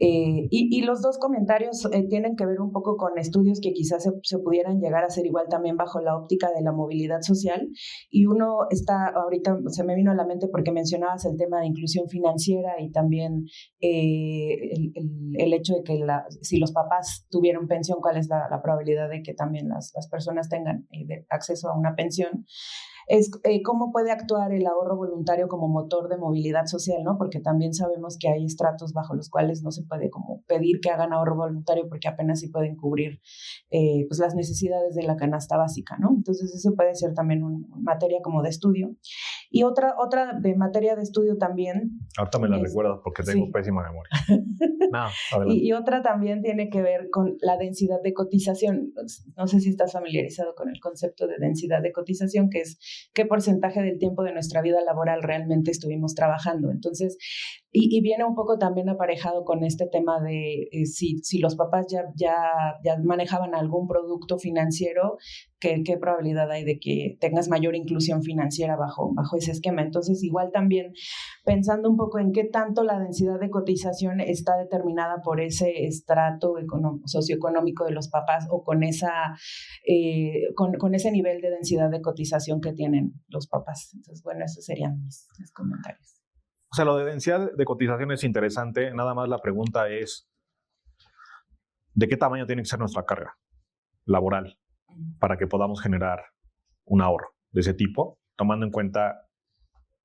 Y los dos comentarios tienen que ver un poco con estudios que quizás se pudieran llegar a hacer igual también bajo la óptica de la movilidad social. Y uno está, ahorita se me vino a la mente porque mencionabas el tema de inclusión financiera y también el hecho de que si los papás tuvieron pensión, ¿cuál es la probabilidad de que también las personas tengan acceso a una pensión? es cómo puede actuar el ahorro voluntario como motor de movilidad social, ¿no? Porque también sabemos que hay estratos bajo los cuales no se puede como pedir que hagan ahorro voluntario porque apenas sí pueden cubrir pues las necesidades de la canasta básica, ¿no? Entonces eso puede ser también una materia como de estudio. Y otra de materia de estudio también. Ahorita me la recuerdas porque tengo pésima memoria. No, y otra también tiene que ver con la densidad de cotización. No sé si estás familiarizado con el concepto de densidad de cotización, que es qué porcentaje del tiempo de nuestra vida laboral realmente estuvimos trabajando. Entonces, y viene un poco también aparejado con este tema de si los papás ya manejaban algún producto financiero, ¿qué probabilidad hay de que tengas mayor inclusión financiera bajo ese esquema? Entonces, igual también pensando un poco en qué tanto la densidad de cotización está determinada por ese estrato socioeconómico de los papás o con ese nivel de densidad de cotización que tienen los papás. Entonces, bueno, esos serían mis comentarios. O sea, lo de densidad de cotización es interesante. Nada más la pregunta es, ¿de qué tamaño tiene que ser nuestra carga laboral para que podamos generar un ahorro de ese tipo, tomando en cuenta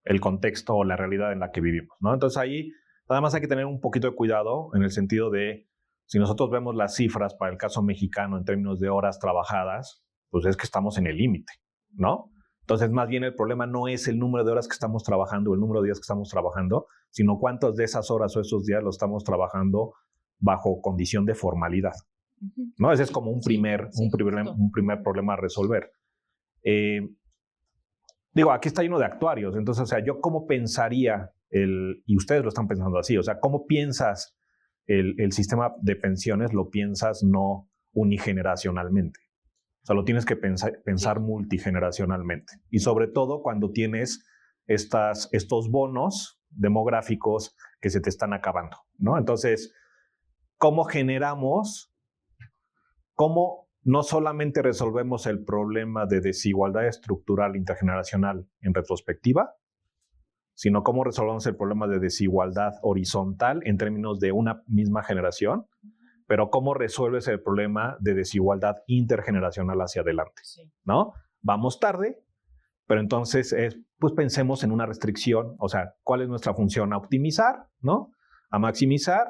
el contexto o la realidad en la que vivimos, ¿no? Entonces ahí, además hay que tener un poquito de cuidado en el sentido de, si nosotros vemos las cifras para el caso mexicano en términos de horas trabajadas, pues es que estamos en el límite, ¿no? Entonces, más bien el problema no es el número de horas que estamos trabajando, el número de días que estamos trabajando, sino cuántas de esas horas o esos días lo estamos trabajando bajo condición de formalidad, ¿no? Ese es como un primer problema a resolver. Digo, aquí está lleno de actuarios, entonces, o sea, yo cómo pensaría, y ustedes lo están pensando así, o sea, ¿cómo piensas el sistema de pensiones? Lo piensas no unigeneracionalmente. O sea, lo tienes que pensar multigeneracionalmente. Y sobre todo cuando tienes estos bonos demográficos que se te están acabando, ¿no? Entonces, ¿cómo no solamente resolvemos el problema de desigualdad estructural intergeneracional en retrospectiva, sino cómo resolvemos el problema de desigualdad horizontal en términos de una misma generación, pero cómo resuelves el problema de desigualdad intergeneracional hacia adelante, ¿no? Vamos tarde, pero entonces pues pensemos en una restricción, o sea, ¿cuál es nuestra función? A optimizar, ¿no? A maximizar,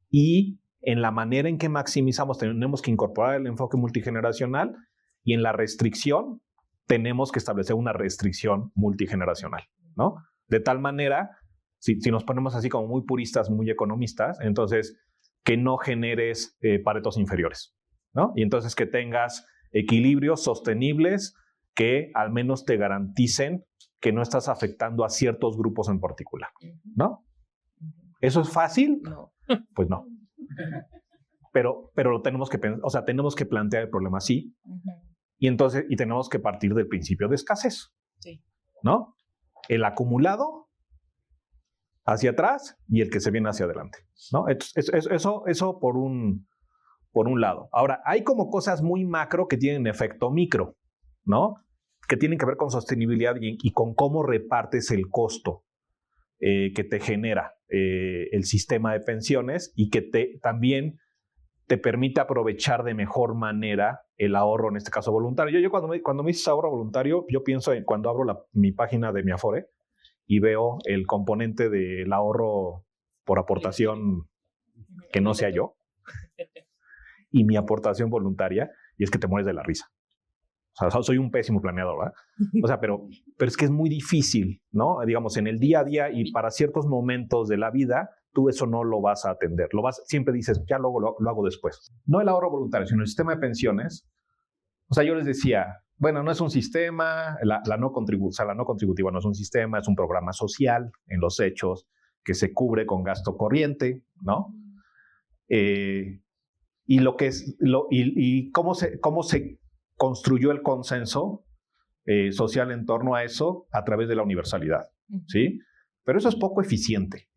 y en la manera en que maximizamos tenemos que incorporar el enfoque multigeneracional, y en la restricción tenemos que establecer una restricción multigeneracional, ¿no? De tal manera, si nos ponemos así como muy puristas, muy economistas, entonces que no generes paretos inferiores, ¿no? Y entonces que tengas equilibrios sostenibles que al menos te garanticen que no estás afectando a ciertos grupos en particular, ¿no? ¿Eso es fácil? No. Pues no. Pero lo tenemos que pensar, o sea, tenemos que plantear el problema así, y tenemos que partir del principio de escasez, ¿no? El acumulado hacia atrás y el que se viene hacia adelante, ¿no? Eso por un lado. Ahora, hay como cosas muy macro que tienen efecto micro, ¿no? Que tienen que ver con sostenibilidad y con cómo repartes el costo que te genera el sistema de pensiones, y que también te permite aprovechar de mejor manera el ahorro, en este caso voluntario. Yo cuando me dices ahorro voluntario, yo pienso en cuando abro mi página de mi Afore y veo el componente del ahorro por aportación que no sea yo, y mi aportación voluntaria, y es que te mueres de la risa. O sea, soy un pésimo planeador, ¿verdad? O sea, pero es que es muy difícil, ¿no? Digamos, en el día a día y para ciertos momentos de la vida, tú eso no lo vas a atender. Siempre dices, ya luego lo hago después. No el ahorro voluntario, sino el sistema de pensiones. O sea, yo les decía, bueno, no es un sistema, la no contributiva no es un sistema, es un programa social en los hechos que se cubre con gasto corriente, ¿no? Y lo que es, y cómo se construyó el consenso social en torno a eso a través de la universalidad, ¿sí? Pero eso es poco eficiente,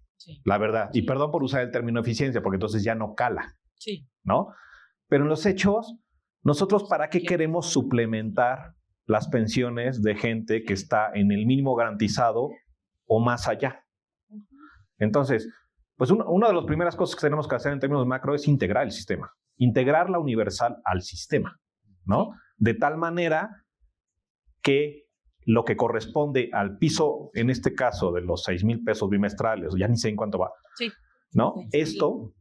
la verdad. Y perdón por usar el término eficiencia, porque entonces ya no cala, ¿no? Pero en los hechos, nosotros ¿para qué queremos suplementar las pensiones de gente que está en el mínimo garantizado o más allá? Entonces, pues una de las primeras cosas que tenemos que hacer en términos macro es integrar el sistema, integrar la universal al sistema, ¿no? De tal manera que lo que corresponde al piso, en este caso, de los 6,000 pesos bimestrales, ya ni sé en cuánto va, sí. ¿no? Esto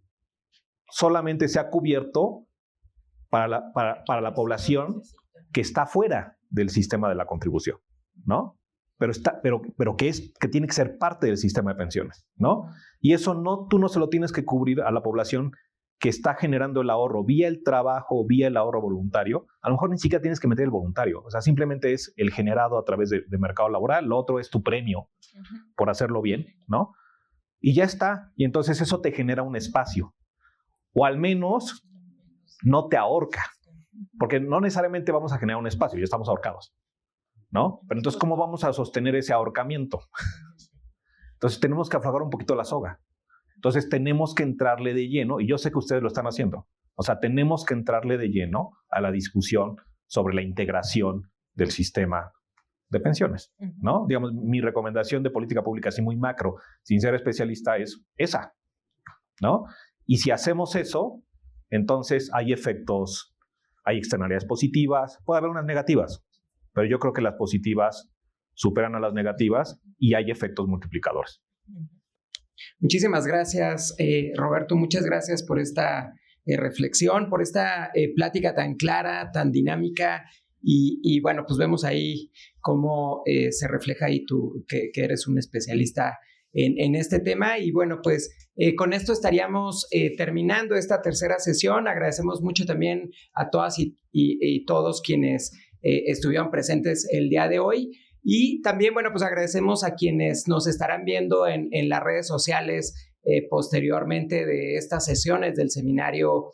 solamente se ha cubierto para la población que está fuera del sistema de la contribución, ¿no? Pero que tiene que ser parte del sistema de pensiones, ¿no? Y eso tú no se lo tienes que cubrir a la población que está generando el ahorro vía el trabajo, vía el ahorro voluntario. A lo mejor ni siquiera tienes que meter el voluntario, o sea, simplemente es el generado a través de mercado laboral, lo otro es tu premio por hacerlo bien, ¿no? Y ya está, y entonces eso te genera un espacio, o al menos no te ahorca, porque no necesariamente vamos a generar un espacio, ya estamos ahorcados, ¿no? Pero entonces, ¿cómo vamos a sostener ese ahorcamiento? Entonces, tenemos que aflojar un poquito la soga. Entonces, tenemos que entrarle de lleno, y yo sé que ustedes lo están haciendo, o sea, tenemos que entrarle de lleno a la discusión sobre la integración del sistema de pensiones, ¿no? Digamos, mi recomendación de política pública, así muy macro, sin ser especialista, es esa, ¿no? Y si hacemos eso, entonces hay efectos, hay externalidades positivas, puede haber unas negativas, pero yo creo que las positivas superan a las negativas y hay efectos multiplicadores. Muchísimas gracias, Roberto. Muchas gracias por esta reflexión, por esta plática tan clara, tan dinámica. Y bueno, pues vemos ahí cómo se refleja ahí tú, que eres un especialista en este tema. Y bueno, pues con esto estaríamos terminando esta tercera sesión. Agradecemos mucho también a todas y todos quienes estuvieron presentes el día de hoy. Y también, bueno, pues agradecemos a quienes nos estarán viendo en las redes sociales posteriormente de estas sesiones del seminario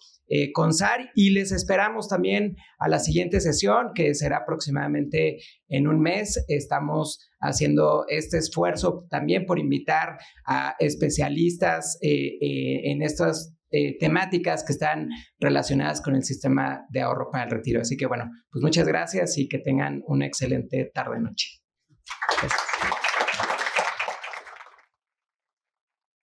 CONSAR, y les esperamos también a la siguiente sesión, que será aproximadamente en un mes. Estamos haciendo este esfuerzo también por invitar a especialistas en estas temáticas que están relacionadas con el sistema de ahorro para el retiro. Así que bueno, pues muchas gracias y que tengan una excelente tarde-noche. Gracias.